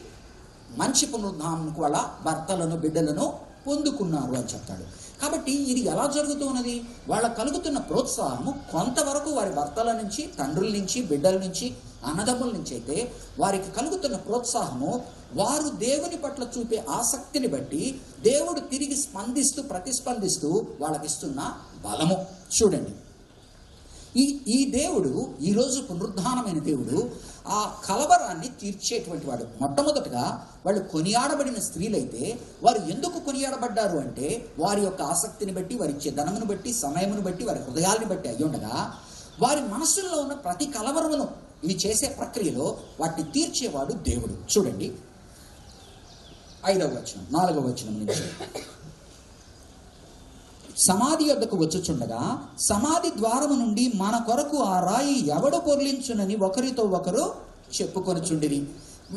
మంచి పునరుద్ధానముకు వాళ్ళ భర్తలను బిడ్డలను పొందుకున్నారు అని చెప్తాడు. కాబట్టి ఇది ఎలా జరుగుతున్నది? వాళ్ళ కలుగుతున్న ప్రోత్సాహము కొంతవరకు వారి భర్తల నుంచి, తండ్రుల నుంచి, బిడ్డల నుంచి, అన్నదమ్ముల నుంచి అయితే వారికి కలుగుతున్న ప్రోత్సాహము వారు దేవుని పట్ల చూపే ఆసక్తిని బట్టి దేవుడు తిరిగి ప్రతిస్పందిస్తూ వాళ్ళకి ఇస్తున్న బలము. చూడండి, ఈ దేవుడు ఈరోజు పునరుద్ధానమైన దేవుడు ఆ కలవరాన్ని తీర్చేటువంటి వాడు. మొట్టమొదటగా వాళ్ళు కొనియాడబడిన స్త్రీలైతే వారు ఎందుకు కొనియాడబడ్డారు అంటే వారి యొక్క ఆసక్తిని బట్టి, వారి ఇచ్చే ధనమును బట్టి, సమయమును బట్టి, వారి హృదయాన్ని బట్టి అయ్యుండగా వారి మనసుల్లో ఉన్న ప్రతి కలవరమును ఇవి చేసే ప్రక్రియలో వాటిని తీర్చేవాడు దేవుడు. చూడండి 5వ వచనం 4వ వచనం నుంచి, సమాధి యొద్దకు వచ్చుచుండగా సమాధి ద్వారము నుండి మన కొరకు ఆ రాయి ఎవడు పొర్లించునని ఒకరితో ఒకరు చెప్పుకొనుచుండిరి.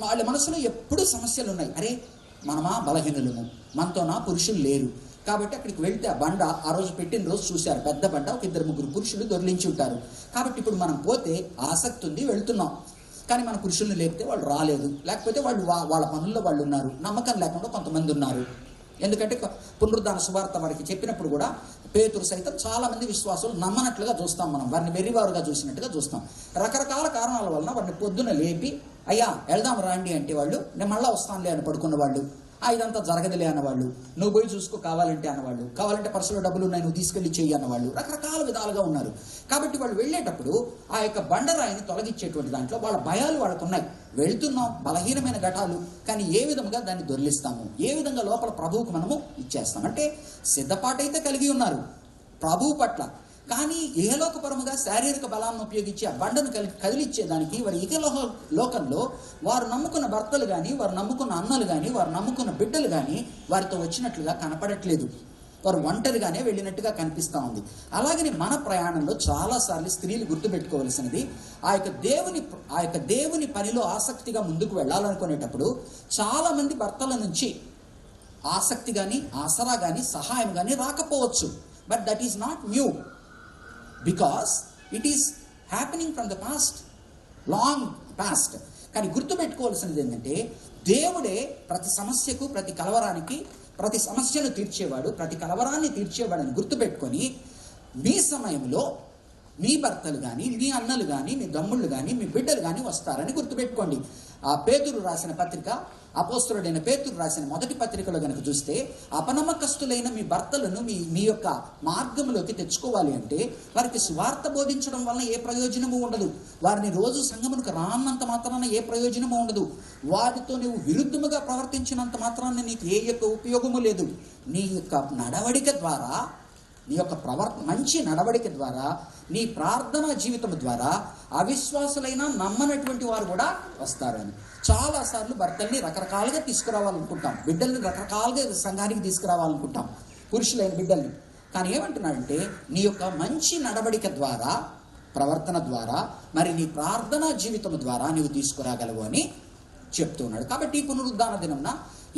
వాళ్ళ మనసులో ఎప్పుడు సమస్యలు ఉన్నాయి. అరే మనమా బలహీనులము, మనతోనా పురుషులు లేరు. కాబట్టి అక్కడికి వెళ్తే ఆ బండ ఆ రోజు పెట్టిన రోజు చూశారు, పెద్ద బండ, ఒక 2-3 పురుషులు దొర్లించి ఉంటారు. కాబట్టి ఇప్పుడు మనం పోతే ఆసక్తి ఉంది, వెళ్తున్నాం. కానీ మన పురుషుల్ని లేపితే వాళ్ళు రాలేదు, లేకపోతే వాళ్ళు వాళ్ళ పనుల్లో వాళ్ళు ఉన్నారు, నమ్మకం లేకుండా కొంతమంది ఉన్నారు. ఎందుకంటే పునరుద్ధాన సువార్త వారికి చెప్పినప్పుడు కూడా పేతురు సైతం చాలా మంది విశ్వాసులు నమ్మనట్లుగా చూస్తాం, మనం వారిని వెర్రివారుగా చూసినట్టుగా చూస్తాం. రకరకాల కారణాల వలన వారిని పొద్దున లేపి అయ్యా వెళ్దాం రాండి అంటే వాళ్ళు నేను మళ్ళీ వస్తానులే అని పడుకున్న వాళ్ళు, ఇదంతా జరగదులే అన్నవాళ్ళు, నువ్వు పోయి చూసుకో కావాలంటే అన్నవాళ్ళు, కావాలంటే పర్సులో డబ్బులు ఉన్నాయి నువ్వు తీసుకెళ్ళి చెయ్యి అన్నవాళ్ళు, రకరకాల విధాలుగా ఉన్నారు. కాబట్టి వాళ్ళు వెళ్ళేటప్పుడు ఆ యొక్క బండరాయిని తొలగించేటువంటి దాంట్లో వాళ్ళ భయాలు వాళ్ళకు ఉన్నాయి. వెళ్తున్నాం, బలహీనమైన ఘటాలు, కానీ ఏ విధంగా దాన్ని దొర్లిస్తాము, ఏ విధంగా లోపల ప్రభువుకు మనము ఇచ్చేస్తాం అంటే సిద్ధపాటైతే కలిగి ఉన్నారు ప్రభువు పట్ల. కానీ ఏలోకపరముగా శారీరక బలాన్ని ఉపయోగించి ఆ బండను కదిలిచ్చేదానికి వారి లోకంలో వారు నమ్ముకున్న భర్తలు కానీ, వారు నమ్ముకున్న అన్నలు కానీ, వారు నమ్ముకున్న బిడ్డలు కానీ వారితో వచ్చినట్లుగా కనపడట్లేదు. వారు ఒంటరిగానే వెళ్ళినట్టుగా కనిపిస్తూ ఉంది. అలాగని మన ప్రయాణంలో చాలాసార్లు స్త్రీలు గుర్తుపెట్టుకోవలసినది, ఆ యొక్క దేవుని పనిలో ఆసక్తిగా ముందుకు వెళ్ళాలనుకునేటప్పుడు చాలామంది భర్తల నుంచి ఆసక్తి కానీ, ఆసరా కానీ, సహాయం కానీ రాకపోవచ్చు. But that is not new, because it is happening from the past, long past. కానీ గుర్తుపెట్టుకోవాల్సినది ఏంటంటే, దేవుడే ప్రతి సమస్యకు, ప్రతి కలవరానికి, ప్రతి సమస్యను తీర్చేవాడు, ప్రతి కలవరాన్ని తీర్చేవాడని గుర్తుపెట్టుకొని, మీ సమయంలో మీ భర్తలు కానీ, మీ అన్నలు కానీ, మీ తమ్ముళ్ళు కానీ, మీ బిడ్డలు కానీ వస్తారని గుర్తుపెట్టుకోండి. ఆ పేతురు రాసిన పత్రిక, అపోస్తలుడైన పేతురు రాసిన మొదటి పత్రికలో కనుక చూస్తే, అపనమ్మకస్తులైన మీ భర్తలను మీ యొక్క మార్గంలోకి తెచ్చుకోవాలి అంటే వారికి సువార్త బోధించడం వలన ఏ ప్రయోజనము ఉండదు. వారిని రోజు సంఘమునకు రానంత మాత్రాన ఏ ప్రయోజనము ఉండదు. వారితో నువ్వు విరుద్ధముగా ప్రవర్తించినంత మాత్రాన నీకు ఏ యొక్క ఉపయోగము లేదు. నీ యొక్క నడవడిక ద్వారా, నీ యొక్క మంచి నడవడిక ద్వారా, నీ ప్రార్థనా జీవితం ద్వారా అవిశ్వాసులైన నమ్మనటువంటి వారు కూడా వస్తారని. చాలాసార్లు భర్తల్ని రకరకాలుగా తీసుకురావాలనుకుంటాం, బిడ్డల్ని రకరకాలుగా సంఘానికి తీసుకురావాలనుకుంటాం, పురుషులైన బిడ్డల్ని. కానీ ఏమంటున్నాడంటే, నీ యొక్క మంచి నడవడిక ద్వారా, ప్రవర్తన ద్వారా, మరి నీ ప్రార్థనా జీవితం ద్వారా నీవు తీసుకురాగలవు అని చెప్తున్నాడు. కాబట్టి ఈ పునరుద్ధాన దినంన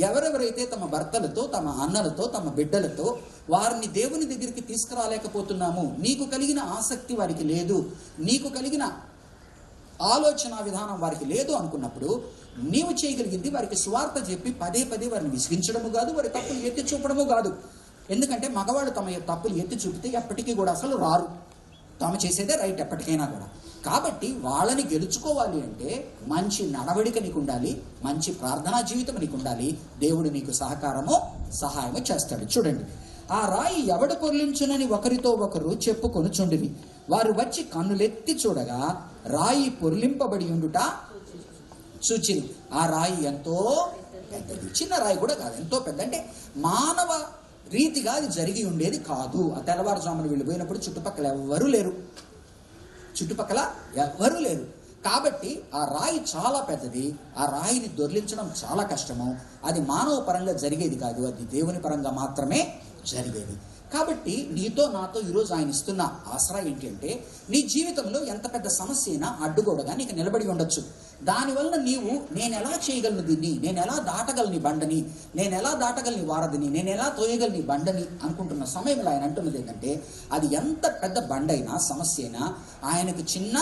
ఎవరెవరైతే తమ భర్తలతో, తమ అన్నలతో, తమ బిడ్డలతో వారిని దేవుని దగ్గరికి తీసుకురాలేకపోతున్నాము, నీకు కలిగిన ఆసక్తి వారికి లేదు, నీకు కలిగిన ఆలోచన విధానం వారికి లేదు అనుకున్నప్పుడు, నీవు చేయగలిగింది వారికి సువార్త చెప్పి పదే పదే వారిని విసిగించడము కాదు, వారి తప్పులు ఎత్తి చూపడము కాదు. ఎందుకంటే మగవాళ్ళు తమ తప్పులు ఎత్తి చూపితే ఎప్పటికీ కూడా అసలు రారు, తాము చేసేదే రైట్ ఎప్పటికైనా కూడా. కాబట్టి వాళ్ళని గెలుచుకోవాలి అంటే మంచి నడవడిక నీకు ఉండాలి, మంచి ప్రార్థనా జీవితం నీకు ఉండాలి. దేవుడు నీకు సహాయము చేస్తాడు. చూడండి, ఆ రాయి ఎవడు పొర్లించునని ఒకరితో ఒకరు చెప్పుకొనుచుండిరి. వారు వచ్చి కన్నులెత్తి చూడగా రాయి పొర్లింపబడి ఉండుట చూచిరి. ఆ రాయి ఎంతో పెద్దది, చిన్న రాయి కూడా కాదు, ఎంతో పెద్ద. అంటే మానవ రీతిగా అది జరిగి ఉండేది కాదు. ఆ తెల్లవారుజామున వీళ్ళు పోయినప్పుడు చుట్టుపక్కల ఎవ్వరూ లేరు. కాబట్టి ఆ రాయి చాలా పెద్దది. ఆ రాయిని దొర్లించడం చాలా కష్టము. అది మానవ పరంగా జరిగేది కాదు, అది దేవుని పరంగా మాత్రమే జరిగేది. కాబట్టి నీతో నాతో ఈరోజు ఆయన ఇస్తున్న ఆసరా ఏంటి అంటే, నీ జీవితంలో ఎంత పెద్ద సమస్య అయినా అడ్డుగోడగా నీకు నిలబడి ఉండొచ్చు. దానివల్ల నీవు, నేను ఎలా చేయగలను దీన్ని, నేను ఎలా దాటగలను బండని, నేను ఎలా దాటగలను వారధిని, నేను ఎలా తోయగలను బండని అనుకుంటున్న సమయంలో ఆయన అంటున్నది ఏంటంటే, అది ఎంత పెద్ద బండైనా, సమస్య అయినా ఆయనకు చిన్న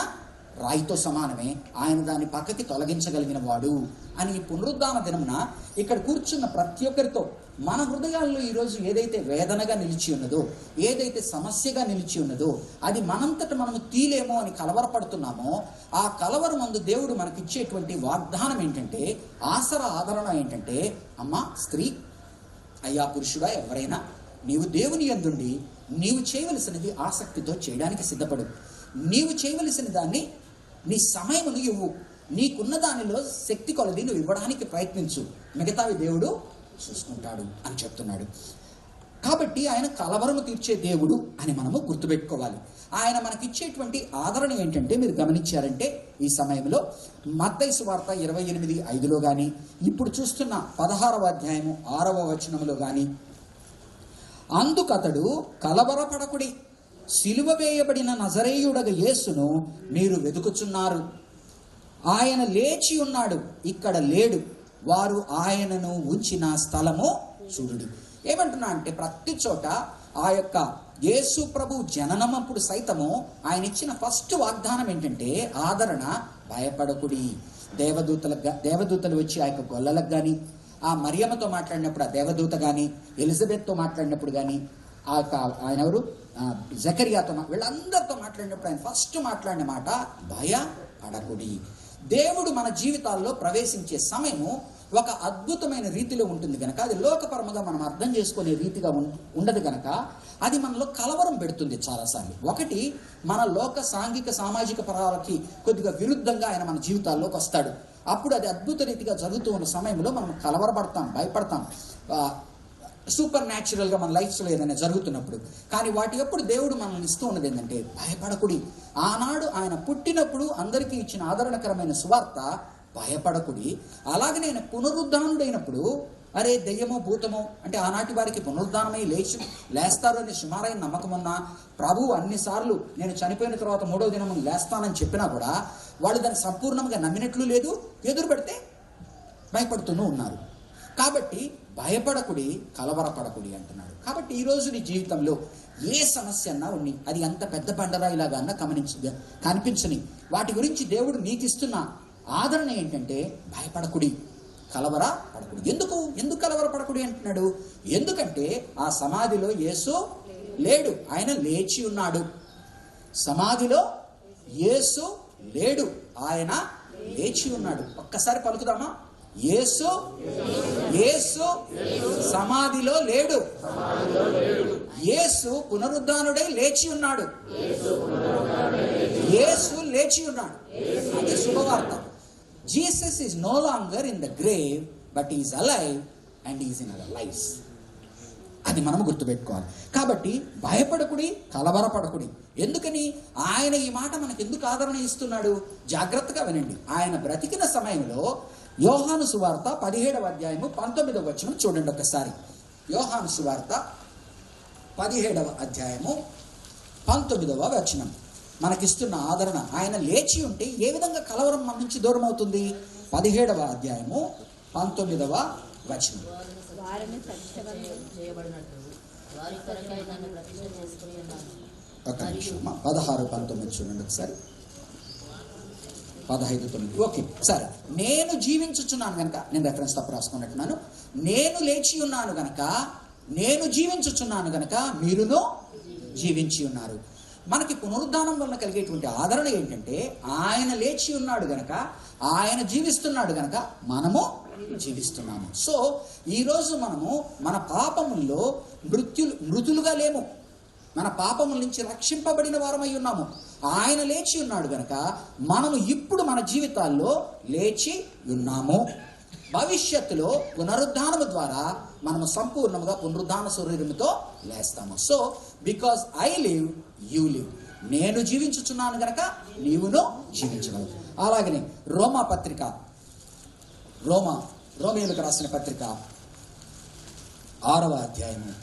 రాయితో సమానమే. ఆయన దాన్ని పక్కకి తొలగించగలిగిన వాడు అని ఈ పునరుద్ధాన దినమున ఇక్కడ కూర్చున్న ప్రతి ఒక్కరితో మన హృదయాల్లో ఈరోజు ఏదైతే వేదనగా నిలిచి ఉన్నదో, ఏదైతే సమస్యగా నిలిచి ఉన్నదో, అది మనంతట మనము తీలేమో అని కలవరపడుతున్నామో, ఆ కలవరం ముందు దేవుడు మనకిచ్చేటువంటి వాగ్దానం ఏంటంటే, ఆదరణ ఏంటంటే, అమ్మా స్త్రీ, అయ్యా పురుషుడా, ఎవరైనా నీవు దేవుని యందుండి నీవు చేయవలసినది ఆసక్తితో చేయడానికి సిద్ధపడు. నీవు చేయవలసిన దాన్ని, నీ సమయమును ఇవ్వు, నీకున్న దానిలో శక్తి కొలది నువ్వు ఇవ్వడానికి ప్రయత్నించు, మిగతావి దేవుడు చూసుకుంటాడు అని చెప్తున్నాడు. కాబట్టి ఆయన కలవరము తీర్చే దేవుడు అని మనము గుర్తుపెట్టుకోవాలి. ఆయన మనకిచ్చేటువంటి ఆదరణ ఏంటంటే, మీరు గమనించారంటే ఈ సమయంలో మత్తయి సువార్త 28:5లో కానీ, ఇప్పుడు చూస్తున్న 16వ అధ్యాయము 6వ వచనములో కానీ, అందుకతడు కలవరపడకుడి, సిలువ వేయబడిన నజరేయుడగ యేసును మీరు వెతుకుచున్నారు, ఆయన లేచి ఉన్నాడు, ఇక్కడ లేడు, వారు ఆయనను ఉంచిన స్థలము చూడుడి. ఏమంటున్నా అంటే, ప్రతి చోట ఆ యొక్క యేసు ప్రభు జననమప్పుడు సైతము ఆయన ఇచ్చిన ఫస్ట్ వాగ్దానం ఏంటంటే, ఆదరణ, భయపడకుడి. దేవదూతలు వచ్చి ఆ యొక్క గొల్లలకు కానీ, ఆ మరియమ్మతో మాట్లాడినప్పుడు ఆ దేవదూత కానీ, ఎలిజబెత్తో మాట్లాడినప్పుడు కానీ, ఆ యొక్క ఆయన ఎవరు జకరియాతో, వీళ్ళందరితో మాట్లాడినప్పుడు ఆయన ఫస్ట్ మాట్లాడిన మాట భయపడకుడి. దేవుడు మన జీవితాల్లో ప్రవేశించే సమయము ఒక అద్భుతమైన రీతిలో ఉంటుంది కనుక, అది లోకపరముగా మనం అర్థం చేసుకునే రీతిగా ఉండదు కనుక, అది మనలో కలవరం పెడుతుంది చాలాసార్లు. ఒకటి, మన లోక సాంఘిక సామాజిక పరాలకి కొద్దిగా విరుద్ధంగా ఆయన మన జీవితాల్లోకి వస్తాడు. అప్పుడు అది అద్భుత రీతిగా జరుగుతూ ఉన్న సమయంలో మనం కలవరపడతాం, భయపడతాం, సూపర్ న్యాచురల్గా మన లైఫ్స్లో ఏదైనా జరుగుతున్నప్పుడు. కానీ వాటి ఎప్పుడు దేవుడు మనల్ని ఇస్తూ ఉన్నది ఏంటంటే, భయపడకుడి. ఆనాడు ఆయన పుట్టినప్పుడు అందరికీ ఇచ్చిన ఆదరణకరమైన సువార్త భయపడకుడి. అలాగే నేను పునరుద్ధానుడైనప్పుడు అరే దెయ్యమో భూతమో అంటే ఆనాటి వారికి పునరుద్ధానమై లేస్తారు అని సుమారైన నమ్మకం ఉన్నా, ప్రభువు అన్నిసార్లు నేను చనిపోయిన తర్వాత 3వ దినం లేస్తానని చెప్పినా కూడా వాళ్ళు దాన్ని సంపూర్ణంగా నమ్మినట్లు లేదు, ఎదురు పెడితే భయపడుతూనే ఉన్నారు. కాబట్టి భయపడకుడి, కలవరపడకుడి అంటున్నాడు. కాబట్టి ఈరోజు నీ జీవితంలో ఏ సమస్య అన్నా ఉన్ని, అది అంత పెద్ద బండరాయిలాగా అన్నా కనిపించని వాటి గురించి దేవుడు నీకు ఇస్తున్న ఆదరణ ఏంటంటే భయపడకుడి, కలవరపడకుడి. ఎందుకు కలవరపడకుడి అంటున్నాడు? ఎందుకంటే ఆ సమాధిలో యేసు లేడు, ఆయన లేచి ఉన్నాడు. సమాధిలో యేసు లేడు, ఆయన లేచి ఉన్నాడు. ఒక్కసారి పలుకుదామా? యేసు సమాధిలో లేడు, యేసు పునరుద్ధానుడై లేచి ఉన్నాడు. యేసు లేచి ఉన్నాడు, అది శుభవార్త. Jesus is no longer in the grave, but is alive and is in our lives. అది మనం గుర్తుపెట్టుకోవాలి. కాబట్టి భయపడకుడి, కలవరపడకుడి. ఎందుకని? ఆయన ఈ మాట మనకు ఎందుకు ఆదరణ ఇస్తున్నాడు? జాగ్రత్తగా వినండి. ఆయన బ్రతికిన సమయంలో యోహాను సువార్త 17వ అధ్యాయము 19వ వచనం చూడండి ఒకసారి. యోహాను సువార్త 17వ అధ్యాయము 19వ వచనం మనకిస్తున్న ఆదరణ. ఆయన లేచి ఉంటే ఏ విధంగా కలవరం మన నుంచి దూరం అవుతుంది? 17వ అధ్యాయము 19వ వచనం. ఒక నిమిషం, 16, 19 చూడండి ఒకసారి. 15, 9. ఓకే, సరే. నేను జీవించుచున్నాను గనక, నేను రెఫరెన్స్ తప్పు రాసుకున్నట్టున్నాను. నేను లేచి ఉన్నాను గనక, నేను జీవించుచున్నాను గనక మీరును జీవించి ఉన్నారు. మనకి పునరుద్ధానం వల్ల కలిగేటువంటి ఆదరణ ఏంటంటే ఆయన లేచి ఉన్నాడు గనక, ఆయన జీవిస్తున్నాడు గనక మనము జీవిస్తున్నాము. సో ఈరోజు మనము మన పాపముల్లో మృతులుగా లేము, మన పాపముల నుంచి రక్షింపబడిన వారమై ఉన్నాము. ఆయన లేచి ఉన్నాడు గనక మనము ఇప్పుడు మన జీవితాల్లో లేచి ఉన్నాము. భవిష్యత్తులో పునరుద్ధానము ద్వారా మనము సంపూర్ణముగా పునరుద్ధాన శరీరముతో లేస్తాము. So because I live you live, నేను జీవించుచున్నాను గనక నీవును జీవించగలవు. అలాగనే రోమీయులకు రాసిన పత్రిక 6వ అధ్యాయము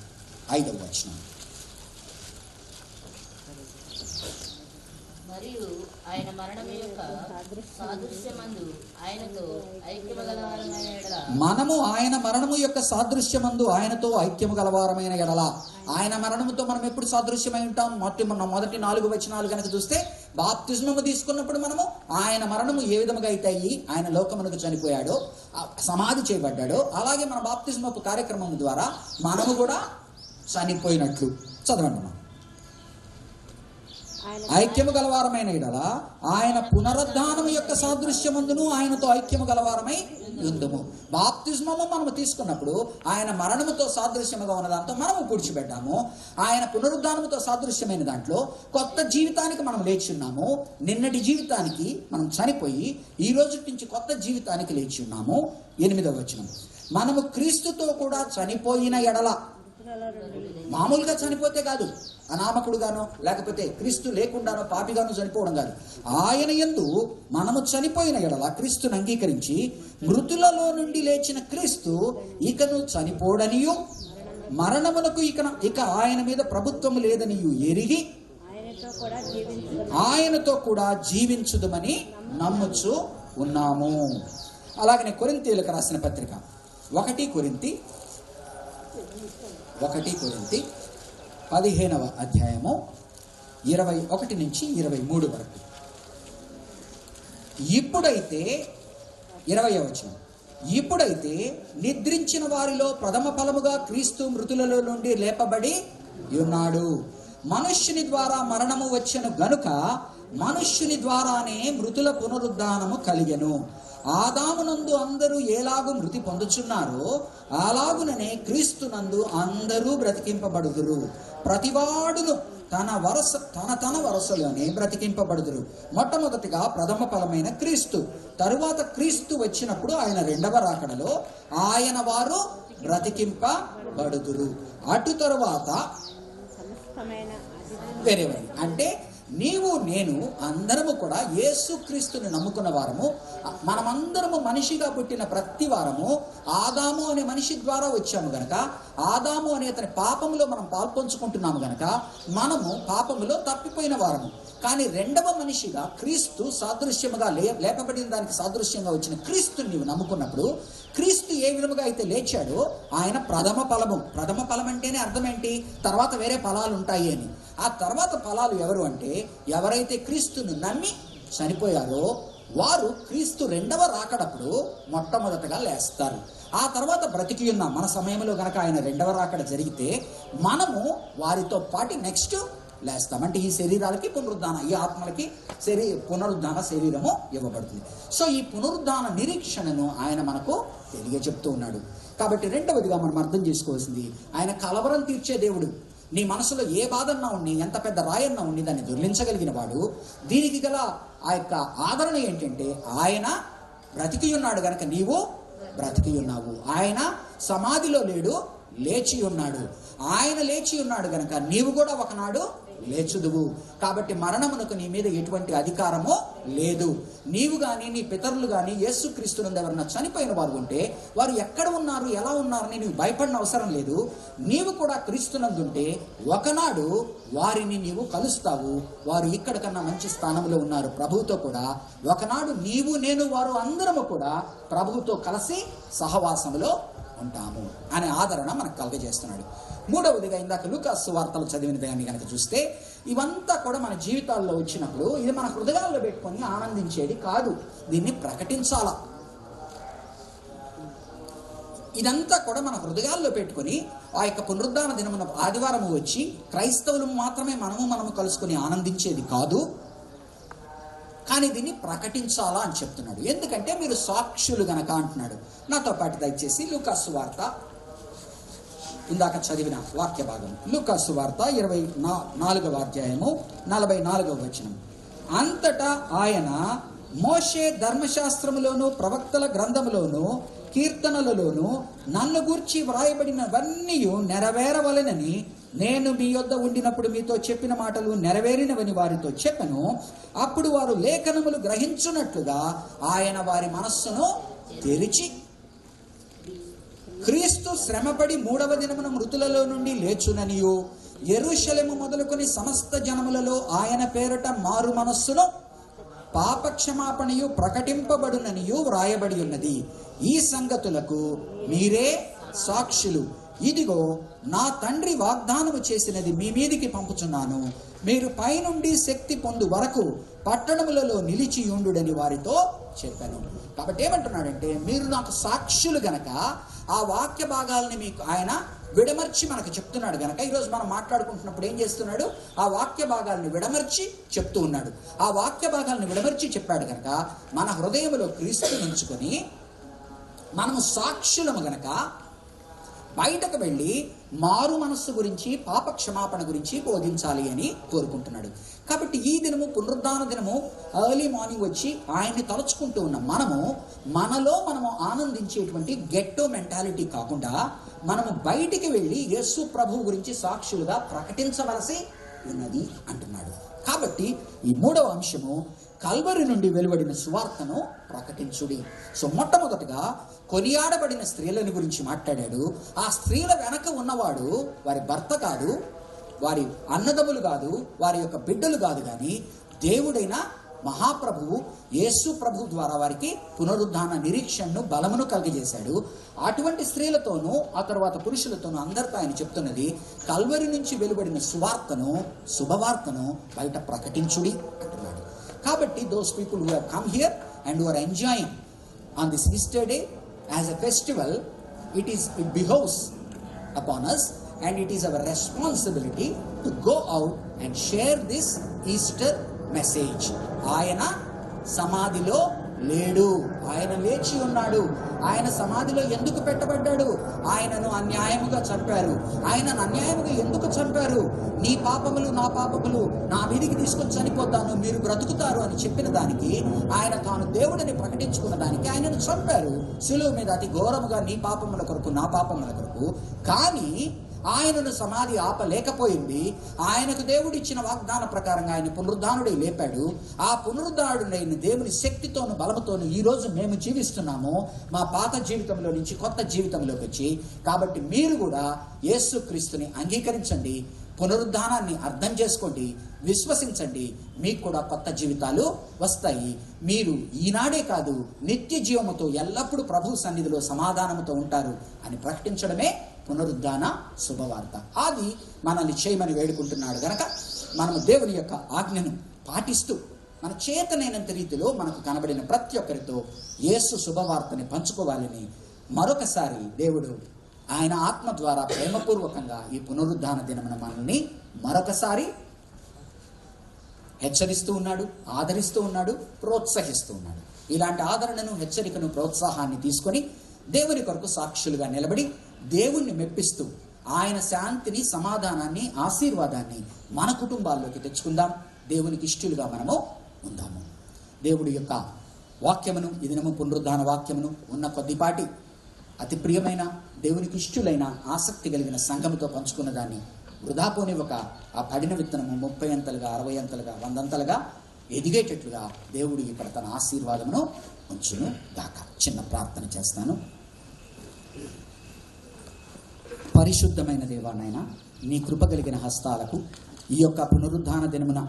5వ వచనం. మరియు ఆయన మరణము యొక్క సాదృశ్యమందు ఆయనతో ఐక్యము గలవారమైన ఎడల, మనము ఆయన మరణము యొక్క సాదృశ్యమందు ఆయనతో ఐక్యము గలవారమైన ఎడల. ఆయన మరణముతో మనం ఎప్పుడు సాదృశ్యమై ఉంటాం? మొదటి 4 వచనాలు కనుక చూస్తే, బాప్తిస్మము తీసుకున్నప్పుడు మనము ఆయన మరణము ఏ విధముగా అయితే ఆయన లోకమునకు చనిపోయాడో, సమాధి చేయబడ్డాడో, అలాగే మన బాప్తిస్మపు కార్యక్రమం ద్వారా మనము కూడా చనిపోయినట్లు. చదవండి. ఐక్యము గలవారమైన ఎడల ఆయన పునరుద్ధానము యొక్క సాదృశ్యమందును ఆయనతో ఐక్యము గలవారమై ఉందుము. బాప్తిస్మము మనము తీసుకున్నప్పుడు ఆయన మరణముతో సాదృశ్యముగా ఉన్న దాంతో మనము పూడ్చిపెట్టాము. ఆయన పునరుద్ధానముతో సాదృశ్యమైన దాంట్లో కొత్త జీవితానికి మనం లేచి ఉన్నాము. నిన్నటి జీవితానికి మనం చనిపోయి ఈ రోజు నుంచి కొత్త జీవితానికి లేచి ఉన్నాము. 8వ వచనం, మనము క్రీస్తుతో కూడా చనిపోయిన ఎడల, మామూలుగా చనిపోతే కాదు, అనామకుడుగానో లేకపోతే క్రీస్తు లేకుండానో పాపిగానో చనిపోవడం కాదు. ఆయన యందు మనము చనిపోయిన ఎడల క్రీస్తును అంగీకరించి మృతులలో నుండి లేచిన క్రీస్తు ఇకను చనిపోడనియు మరణమునకు ఇక ఆయన మీద ప్రభుత్వము లేదనియు ఎరిగి ఆయనతో కూడా జీవించుదమని నమ్ముచు ఉన్నాము. అలాగనే కొరింథీయులకు రాసిన పత్రిక 1 కొరింథీ 15వ అధ్యాయము 21 నుంచి 23 వరకు. ఇప్పుడైతే 20వ వచనం, ఇప్పుడైతే నిద్రించిన వారిలో ప్రథమ ఫలముగా క్రీస్తు మృతులలో నుండి లేపబడి ఉన్నాడు. మనుష్యుని ద్వారా మరణము వచ్చెను గనుక మనుష్యుని ద్వారానే మృతుల పునరుద్ధానము కలిగెను. ఆదామునందు అందరూ ఎలాగూ మృతి పొందుచున్నారో అలాగుననే క్రీస్తునందు అందరూ బ్రతికింపబడుదురు. ప్రతివాడును తన వరసలోనే బ్రతికింపబడుదురు. మొట్టమొదటిగా ప్రథమ ఫలమైన క్రీస్తు, తరువాత క్రీస్తు వచ్చినప్పుడు ఆయన 2వ రాకడలో ఆయన వారు బ్రతికింపబడుదురు. అటు తరువాత వేరేవారి, అంటే నీవు నేను అందరము కూడా యేసుక్రీస్తుని నమ్ముకున్న వారము. మనమందరము మనిషిగా పుట్టిన ప్రతి వారము ఆదాము అనే మనిషి ద్వారా వచ్చాము గనక, ఆదాము అనే అతని పాపములో మనం పాల్పంచుకుంటున్నాము గనక మనము పాపములో తప్పిపోయిన వారము. కానీ రెండవ మనిషిగా క్రీస్తు సాదృశ్యముగా లేపబడిన దానికి సాదృశ్యంగా వచ్చిన క్రీస్తుని నీవు నమ్ముకున్నప్పుడు, క్రీస్తు ఏ విధముగా అయితే లేచాడో ఆయన ప్రథమ ఫలము. ప్రథమ ఫలం అంటేనే అర్థం ఏంటి? తర్వాత వేరే ఫలాలు ఉంటాయి అని. ఆ తర్వాత ఫలాలు ఎవరు అంటే, ఎవరైతే క్రీస్తును నమ్మి చనిపోయారో వారు క్రీస్తు రెండవ రాకడప్పుడు మొట్టమొదటగా లేస్తారు. ఆ తర్వాత బ్రతికి ఉన్నాం. మన సమయంలో కనుక ఆయన రెండవ రాకడ జరిగితే మనము వారితో పాటు నెక్స్ట్ లేస్తాం. అంటే ఈ శరీరాలకి పునరుద్ధాన, ఈ ఆత్మలకి పునరుద్ధాన శరీరము ఇవ్వబడుతుంది. సో ఈ పునరుద్ధాన నిరీక్షణను ఆయన మనకు తెలియజెప్తూ ఉన్నాడు. కాబట్టి రెండవదిగా మనం అర్థం చేసుకోవాల్సింది, ఆయన కలవరం తీర్చే దేవుడు. నీ మనసులో ఏ బాధన్నా ఉండి, ఎంత పెద్ద రాయన్నా ఉండి దాన్ని దొర్లించగలిగిన వాడు. దీనికి గల ఆ యొక్క ఆదరణ ఏంటంటే, ఆయన బ్రతికి ఉన్నాడు గనక నీవు బ్రతికి ఉన్నావు. ఆయన సమాధిలో లేడు, లేచి ఉన్నాడు. ఆయన లేచి ఉన్నాడు గనక నీవు కూడా ఒకనాడు లేచుదువు. కాబట్టి మరణమునకు నీ మీద ఎటువంటి అధికారమో లేదు. నీవు కానీ నీ పితరులు కానీ యేసుక్రీస్తునందు ఎవరన్నా చనిపోయిన వారు ఉంటే వారు ఎక్కడ ఉన్నారు, ఎలా ఉన్నారని నీవు భయపడిన అవసరం లేదు. నీవు కూడా క్రీస్తునందుంటే ఒకనాడు వారిని నీవు కలుస్తావు. వారు ఇక్కడ కన్నా మంచి స్థానంలో ఉన్నారు ప్రభువుతో కూడా. ఒకనాడు నీవు నేను వారు అందరము కూడా ప్రభువుతో కలిసి సహవాసములో ఉంటాము అనే ఆదరణ మనకు కలుగజేస్తున్నాడు. మూడవదిగా ఇందాక లూకాసు వార్తలు చదివిన దాన్ని కనుక చూస్తే, ఇవంతా కూడా మన జీవితాల్లో వచ్చినప్పుడు ఇది మన హృదయాల్లో పెట్టుకొని ఆనందించేది కాదు, దీన్ని ప్రకటించాలా. ఇదంతా కూడా మన హృదయాల్లో పెట్టుకొని ఆ యొక్క పునరుద్ధాన దినమున ఆదివారం వచ్చి క్రైస్తవులు మాత్రమే మనము కలుసుకొని ఆనందించేది కాదు, కానీ దీన్ని ప్రకటించాలా అని చెప్తున్నాడు. ఎందుకంటే మీరు సాక్షులు గనక అంటున్నాడు. నాతో పాటు దయచేసి లూకాసు వార్త, ఇందాక చదివిన వాక్య భాగం, లూకాసు వార్త 24వ అధ్యాయము 44వ వచనం. అంతటా ఆయన మోషే ధర్మశాస్త్రములోను ప్రవక్తల గ్రంథములోను కీర్తనలలోను నన్ను గూర్చి వ్రాయబడినవన్నీ నెరవేరవలెనని నేను మీ యొద్ద ఉండినప్పుడు మీతో చెప్పిన మాటలు నెరవేరినవని వారితో చెప్పెను. అప్పుడు వారు లేఖనములు గ్రహించున్నట్లుగా ఆయన వారి మనస్సును తెరిచి, క్రీస్తు శ్రమపడి 3వ దినమున మృతులలో నుండి లేచుననియు యెరూషలేము మొదలుకొని సమస్త జనములలో ఆయన పేరట మారు మనస్సును పాపక్షమాపణయు ప్రకటింపబడుననియు వ్రాయబడి ఉన్నది. ఈ సంగతులకు మీరే సాక్షులు. ఇదిగో నా తండ్రి వాగ్దానము చేసినది మీ మీదికి పంపుచున్నాను. మీరు పైనుండి శక్తి పొందు వరకు పట్టణములలో నిలిచి ఉండుడని వారితో చెప్పాను. కాబట్టి ఏమంటున్నాడంటే, మీరు నాకు సాక్షులు గనక ఆ వాక్య భాగాలని మీకు ఆయన విడమర్చి మనకు చెప్తున్నాడు గనక ఈరోజు మనం మాట్లాడుకుంటున్నప్పుడు ఏం చేస్తున్నాడు? ఆ వాక్య భాగాలను విడమర్చి చెప్తూ ఉన్నాడు. ఆ వాక్య భాగాలను విడమర్చి చెప్పాడు గనక మన హృదయంలో క్రీస్తుని ఉంచుకొని మనము సాక్షులము గనక బయటకు వెళ్ళి మారు మనస్సు గురించి, పాప క్షమాపణ గురించి బోధించాలి అని కోరుకుంటున్నాడు. కాబట్టి ఈ దినము పునరుద్ధాన దినము ఎర్లీ మార్నింగ్ వచ్చి ఆయన్ని తలుచుకుంటూ ఉన్న మనము ఆనందించేటువంటి గెట్టో మెంటాలిటీ కాకుండా మనము బయటికి వెళ్ళి యేసు ప్రభువు గురించి సాక్షులుగా ప్రకటించవలసి ఉన్నది అంటున్నాడు. కాబట్టి ఈ 3వ అంశము కల్వరి నుండి వెలువడిన సువార్తను ప్రకటించుడి. సో మొట్టమొదటిగా కొనియాడబడిన స్త్రీలని గురించి మాట్లాడాడు. ఆ స్త్రీల వెనక ఉన్నవాడు వారి భర్త కాదు, వారి అన్నదమ్ములు కాదు, వారి యొక్క బిడ్డలు కాదు, కానీ దేవుడైన మహాప్రభువు యేసు ప్రభు ద్వారా వారికి పునరుద్ధాన నిరీక్షణను బలమును కలిగజేశాడు. అటువంటి స్త్రీలతోనూ ఆ తర్వాత పురుషులతోనూ అందరితో ఆయన చెప్తున్నది, కల్వరి నుంచి వెలువడిన సువార్తను, శుభవార్తను బయట ప్రకటించుడి అంటున్నాడు. కాబట్టి those people who have come here and who are enjoying on this Easter day as a festival, it behoves upon us and it is our responsibility to go out and share this Easter message. ఆయన సమాధిలో లేడు, ఆయన లేచి ఉన్నాడు. ఆయన సమాధిలో ఎందుకు పెట్టబడ్డాడు? ఆయనను అన్యాయముగా చంపారు. ఆయనను అన్యాయముగా ఎందుకు చంపారు? నీ పాపములు నా పాపములు నా మీదికి తీసుకొని చనిపోతాను, మీరు బ్రతుకుతారు అని చెప్పిన దానికి, ఆయన తాను దేవుడిని ప్రకటించుకున్న దానికి ఆయనను చంపారు శిలువ మీద, అతి ఘోరముగా నీ పాపముల కొరకు నా పాపముల కొరకు. కానీ ఆయనను సమాధి ఆపలేకపోయింది. ఆయనకు దేవుడు ఇచ్చిన వాగ్దాన ప్రకారంగా ఆయన పునరుద్ధానుడై లేపాడు. ఆ పునరుద్ధానుడైన దేవుని శక్తితోను బలముతోను ఈరోజు మేము జీవిస్తున్నాము, మా పాత జీవితంలో నుంచి కొత్త జీవితంలోకి వచ్చి. కాబట్టి మీరు కూడా యేసుక్రీస్తుని అంగీకరించండి, పునరుద్ధానాన్ని అర్థం చేసుకోండి, విశ్వసించండి, మీకు కూడా కొత్త జీవితాలు వస్తాయి. మీరు ఈనాడే కాదు, నిత్య జీవముతో ఎల్లప్పుడూ ప్రభు సన్నిధిలో సమాధానముతో ఉంటారు అని ప్రకటించడమే పునరుద్ధాన శుభవార్త. అది మనల్ని చేయమని వేడుకుంటున్నాడు గనక మనము దేవుని యొక్క ఆజ్ఞను పాటిస్తూ మన చేతనైనంత రీతిలో మనకు కనబడిన ప్రతి ఒక్కరితో యేసు శుభవార్తని పంచుకోవాలని మరొకసారి దేవుడు ఆయన ఆత్మ ద్వారా ప్రేమపూర్వకంగా ఈ పునరుద్ధాన దినమున మనల్ని మరొకసారి హెచ్చరిస్తూ ఉన్నాడు, ఆదరిస్తూ ఉన్నాడు, ప్రోత్సహిస్తూ ఉన్నాడు. ఇలాంటి ఆదరణను, హెచ్చరికను, ప్రోత్సాహాన్ని తీసుకొని దేవుని కొరకు సాక్షులుగా నిలబడి దేవుణ్ణి మెప్పిస్తూ ఆయన శాంతిని, సమాధానాన్ని, ఆశీర్వాదాన్ని మన కుటుంబాల్లోకి తెచ్చుకుందాం. దేవునికి ఇష్టలుగా మనము ఉందాము. దేవుడి యొక్క వాక్యమును, ఈ దినము పునరుద్ధాన వాక్యమును ఉన్న కొద్దిపాటి అతి ప్రియమైన, దేవునికి ఇష్టలైన, ఆసక్తి కలిగిన సంఘముతో పంచుకున్న దాన్ని వృధా పోనివ్వక ఆ పడిన విత్తనము 30 అంతలుగా, 60 అంతలుగా, 100 అంతలుగా ఎదిగేటట్లుగా దేవుడు ఇక్కడ తన ఆశీర్వాదమును ఉంచును గాక. చిన్న ప్రార్థన చేస్తాను. పరిశుద్ధమైన దేవానైన నీ కృప కలిగిన హస్తాలకు ఈ యొక్క పునరుద్ధాన దినమున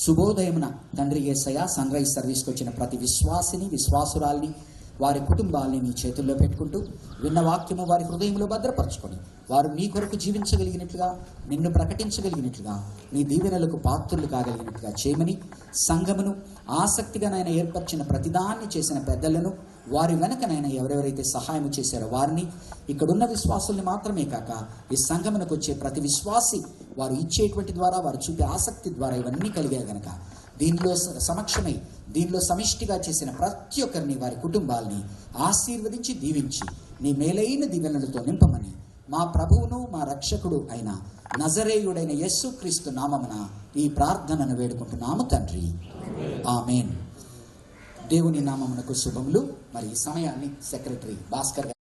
శుభోదయమున తండ్రి యేసయ్య సన్ రైజ్ సర్వీస్కి వచ్చిన ప్రతి విశ్వాసిని, విశ్వాసురాల్ని, వారి కుటుంబాల్ని నీ చేతుల్లో పెట్టుకుంటూ విన్న వాక్యము వారి హృదయంలో భద్రపరచుకొని వారు నీ కొరకు జీవించగలిగినట్లుగా, నిన్ను ప్రకటించగలిగినట్లుగా, నీ దీవెనలకు పాత్రులు కాగలిగినట్లుగా చేయమని, సంఘమును ఆసక్తిగానైనా ఏర్పరిచిన ప్రతిదాన్ని చేసిన పెద్దలను, వారి వెనకనైనా ఎవరెవరైతే సహాయం చేశారో వారిని, ఇక్కడున్న విశ్వాసుల్ని మాత్రమే కాక ఈ సంఘమునకు వచ్చే ప్రతి విశ్వాసి వారు ఇచ్చేటువంటి ద్వారా, వారు చూపే ఆసక్తి ద్వారా ఇవన్నీ కలిగాయి గనక దీనిలో సమక్షమై దీనిలో సమిష్టిగా చేసిన ప్రతి ఒక్కరిని, వారి కుటుంబాల్ని ఆశీర్వదించి దీవించి నీ మేలైన దీవెనలతో నింపమని మా ప్రభువును మా రక్షకుడు అయిన నజరేయుడైన యేసుక్రీస్తు నామమున ఈ ప్రార్థనను వేడుకుంటున్నాము తండ్రి. ఆమేన్. దేవుని నామమునకు శుభములు. మరి ఈ సమయాన్ని సెక్రటరీ భాస్కర్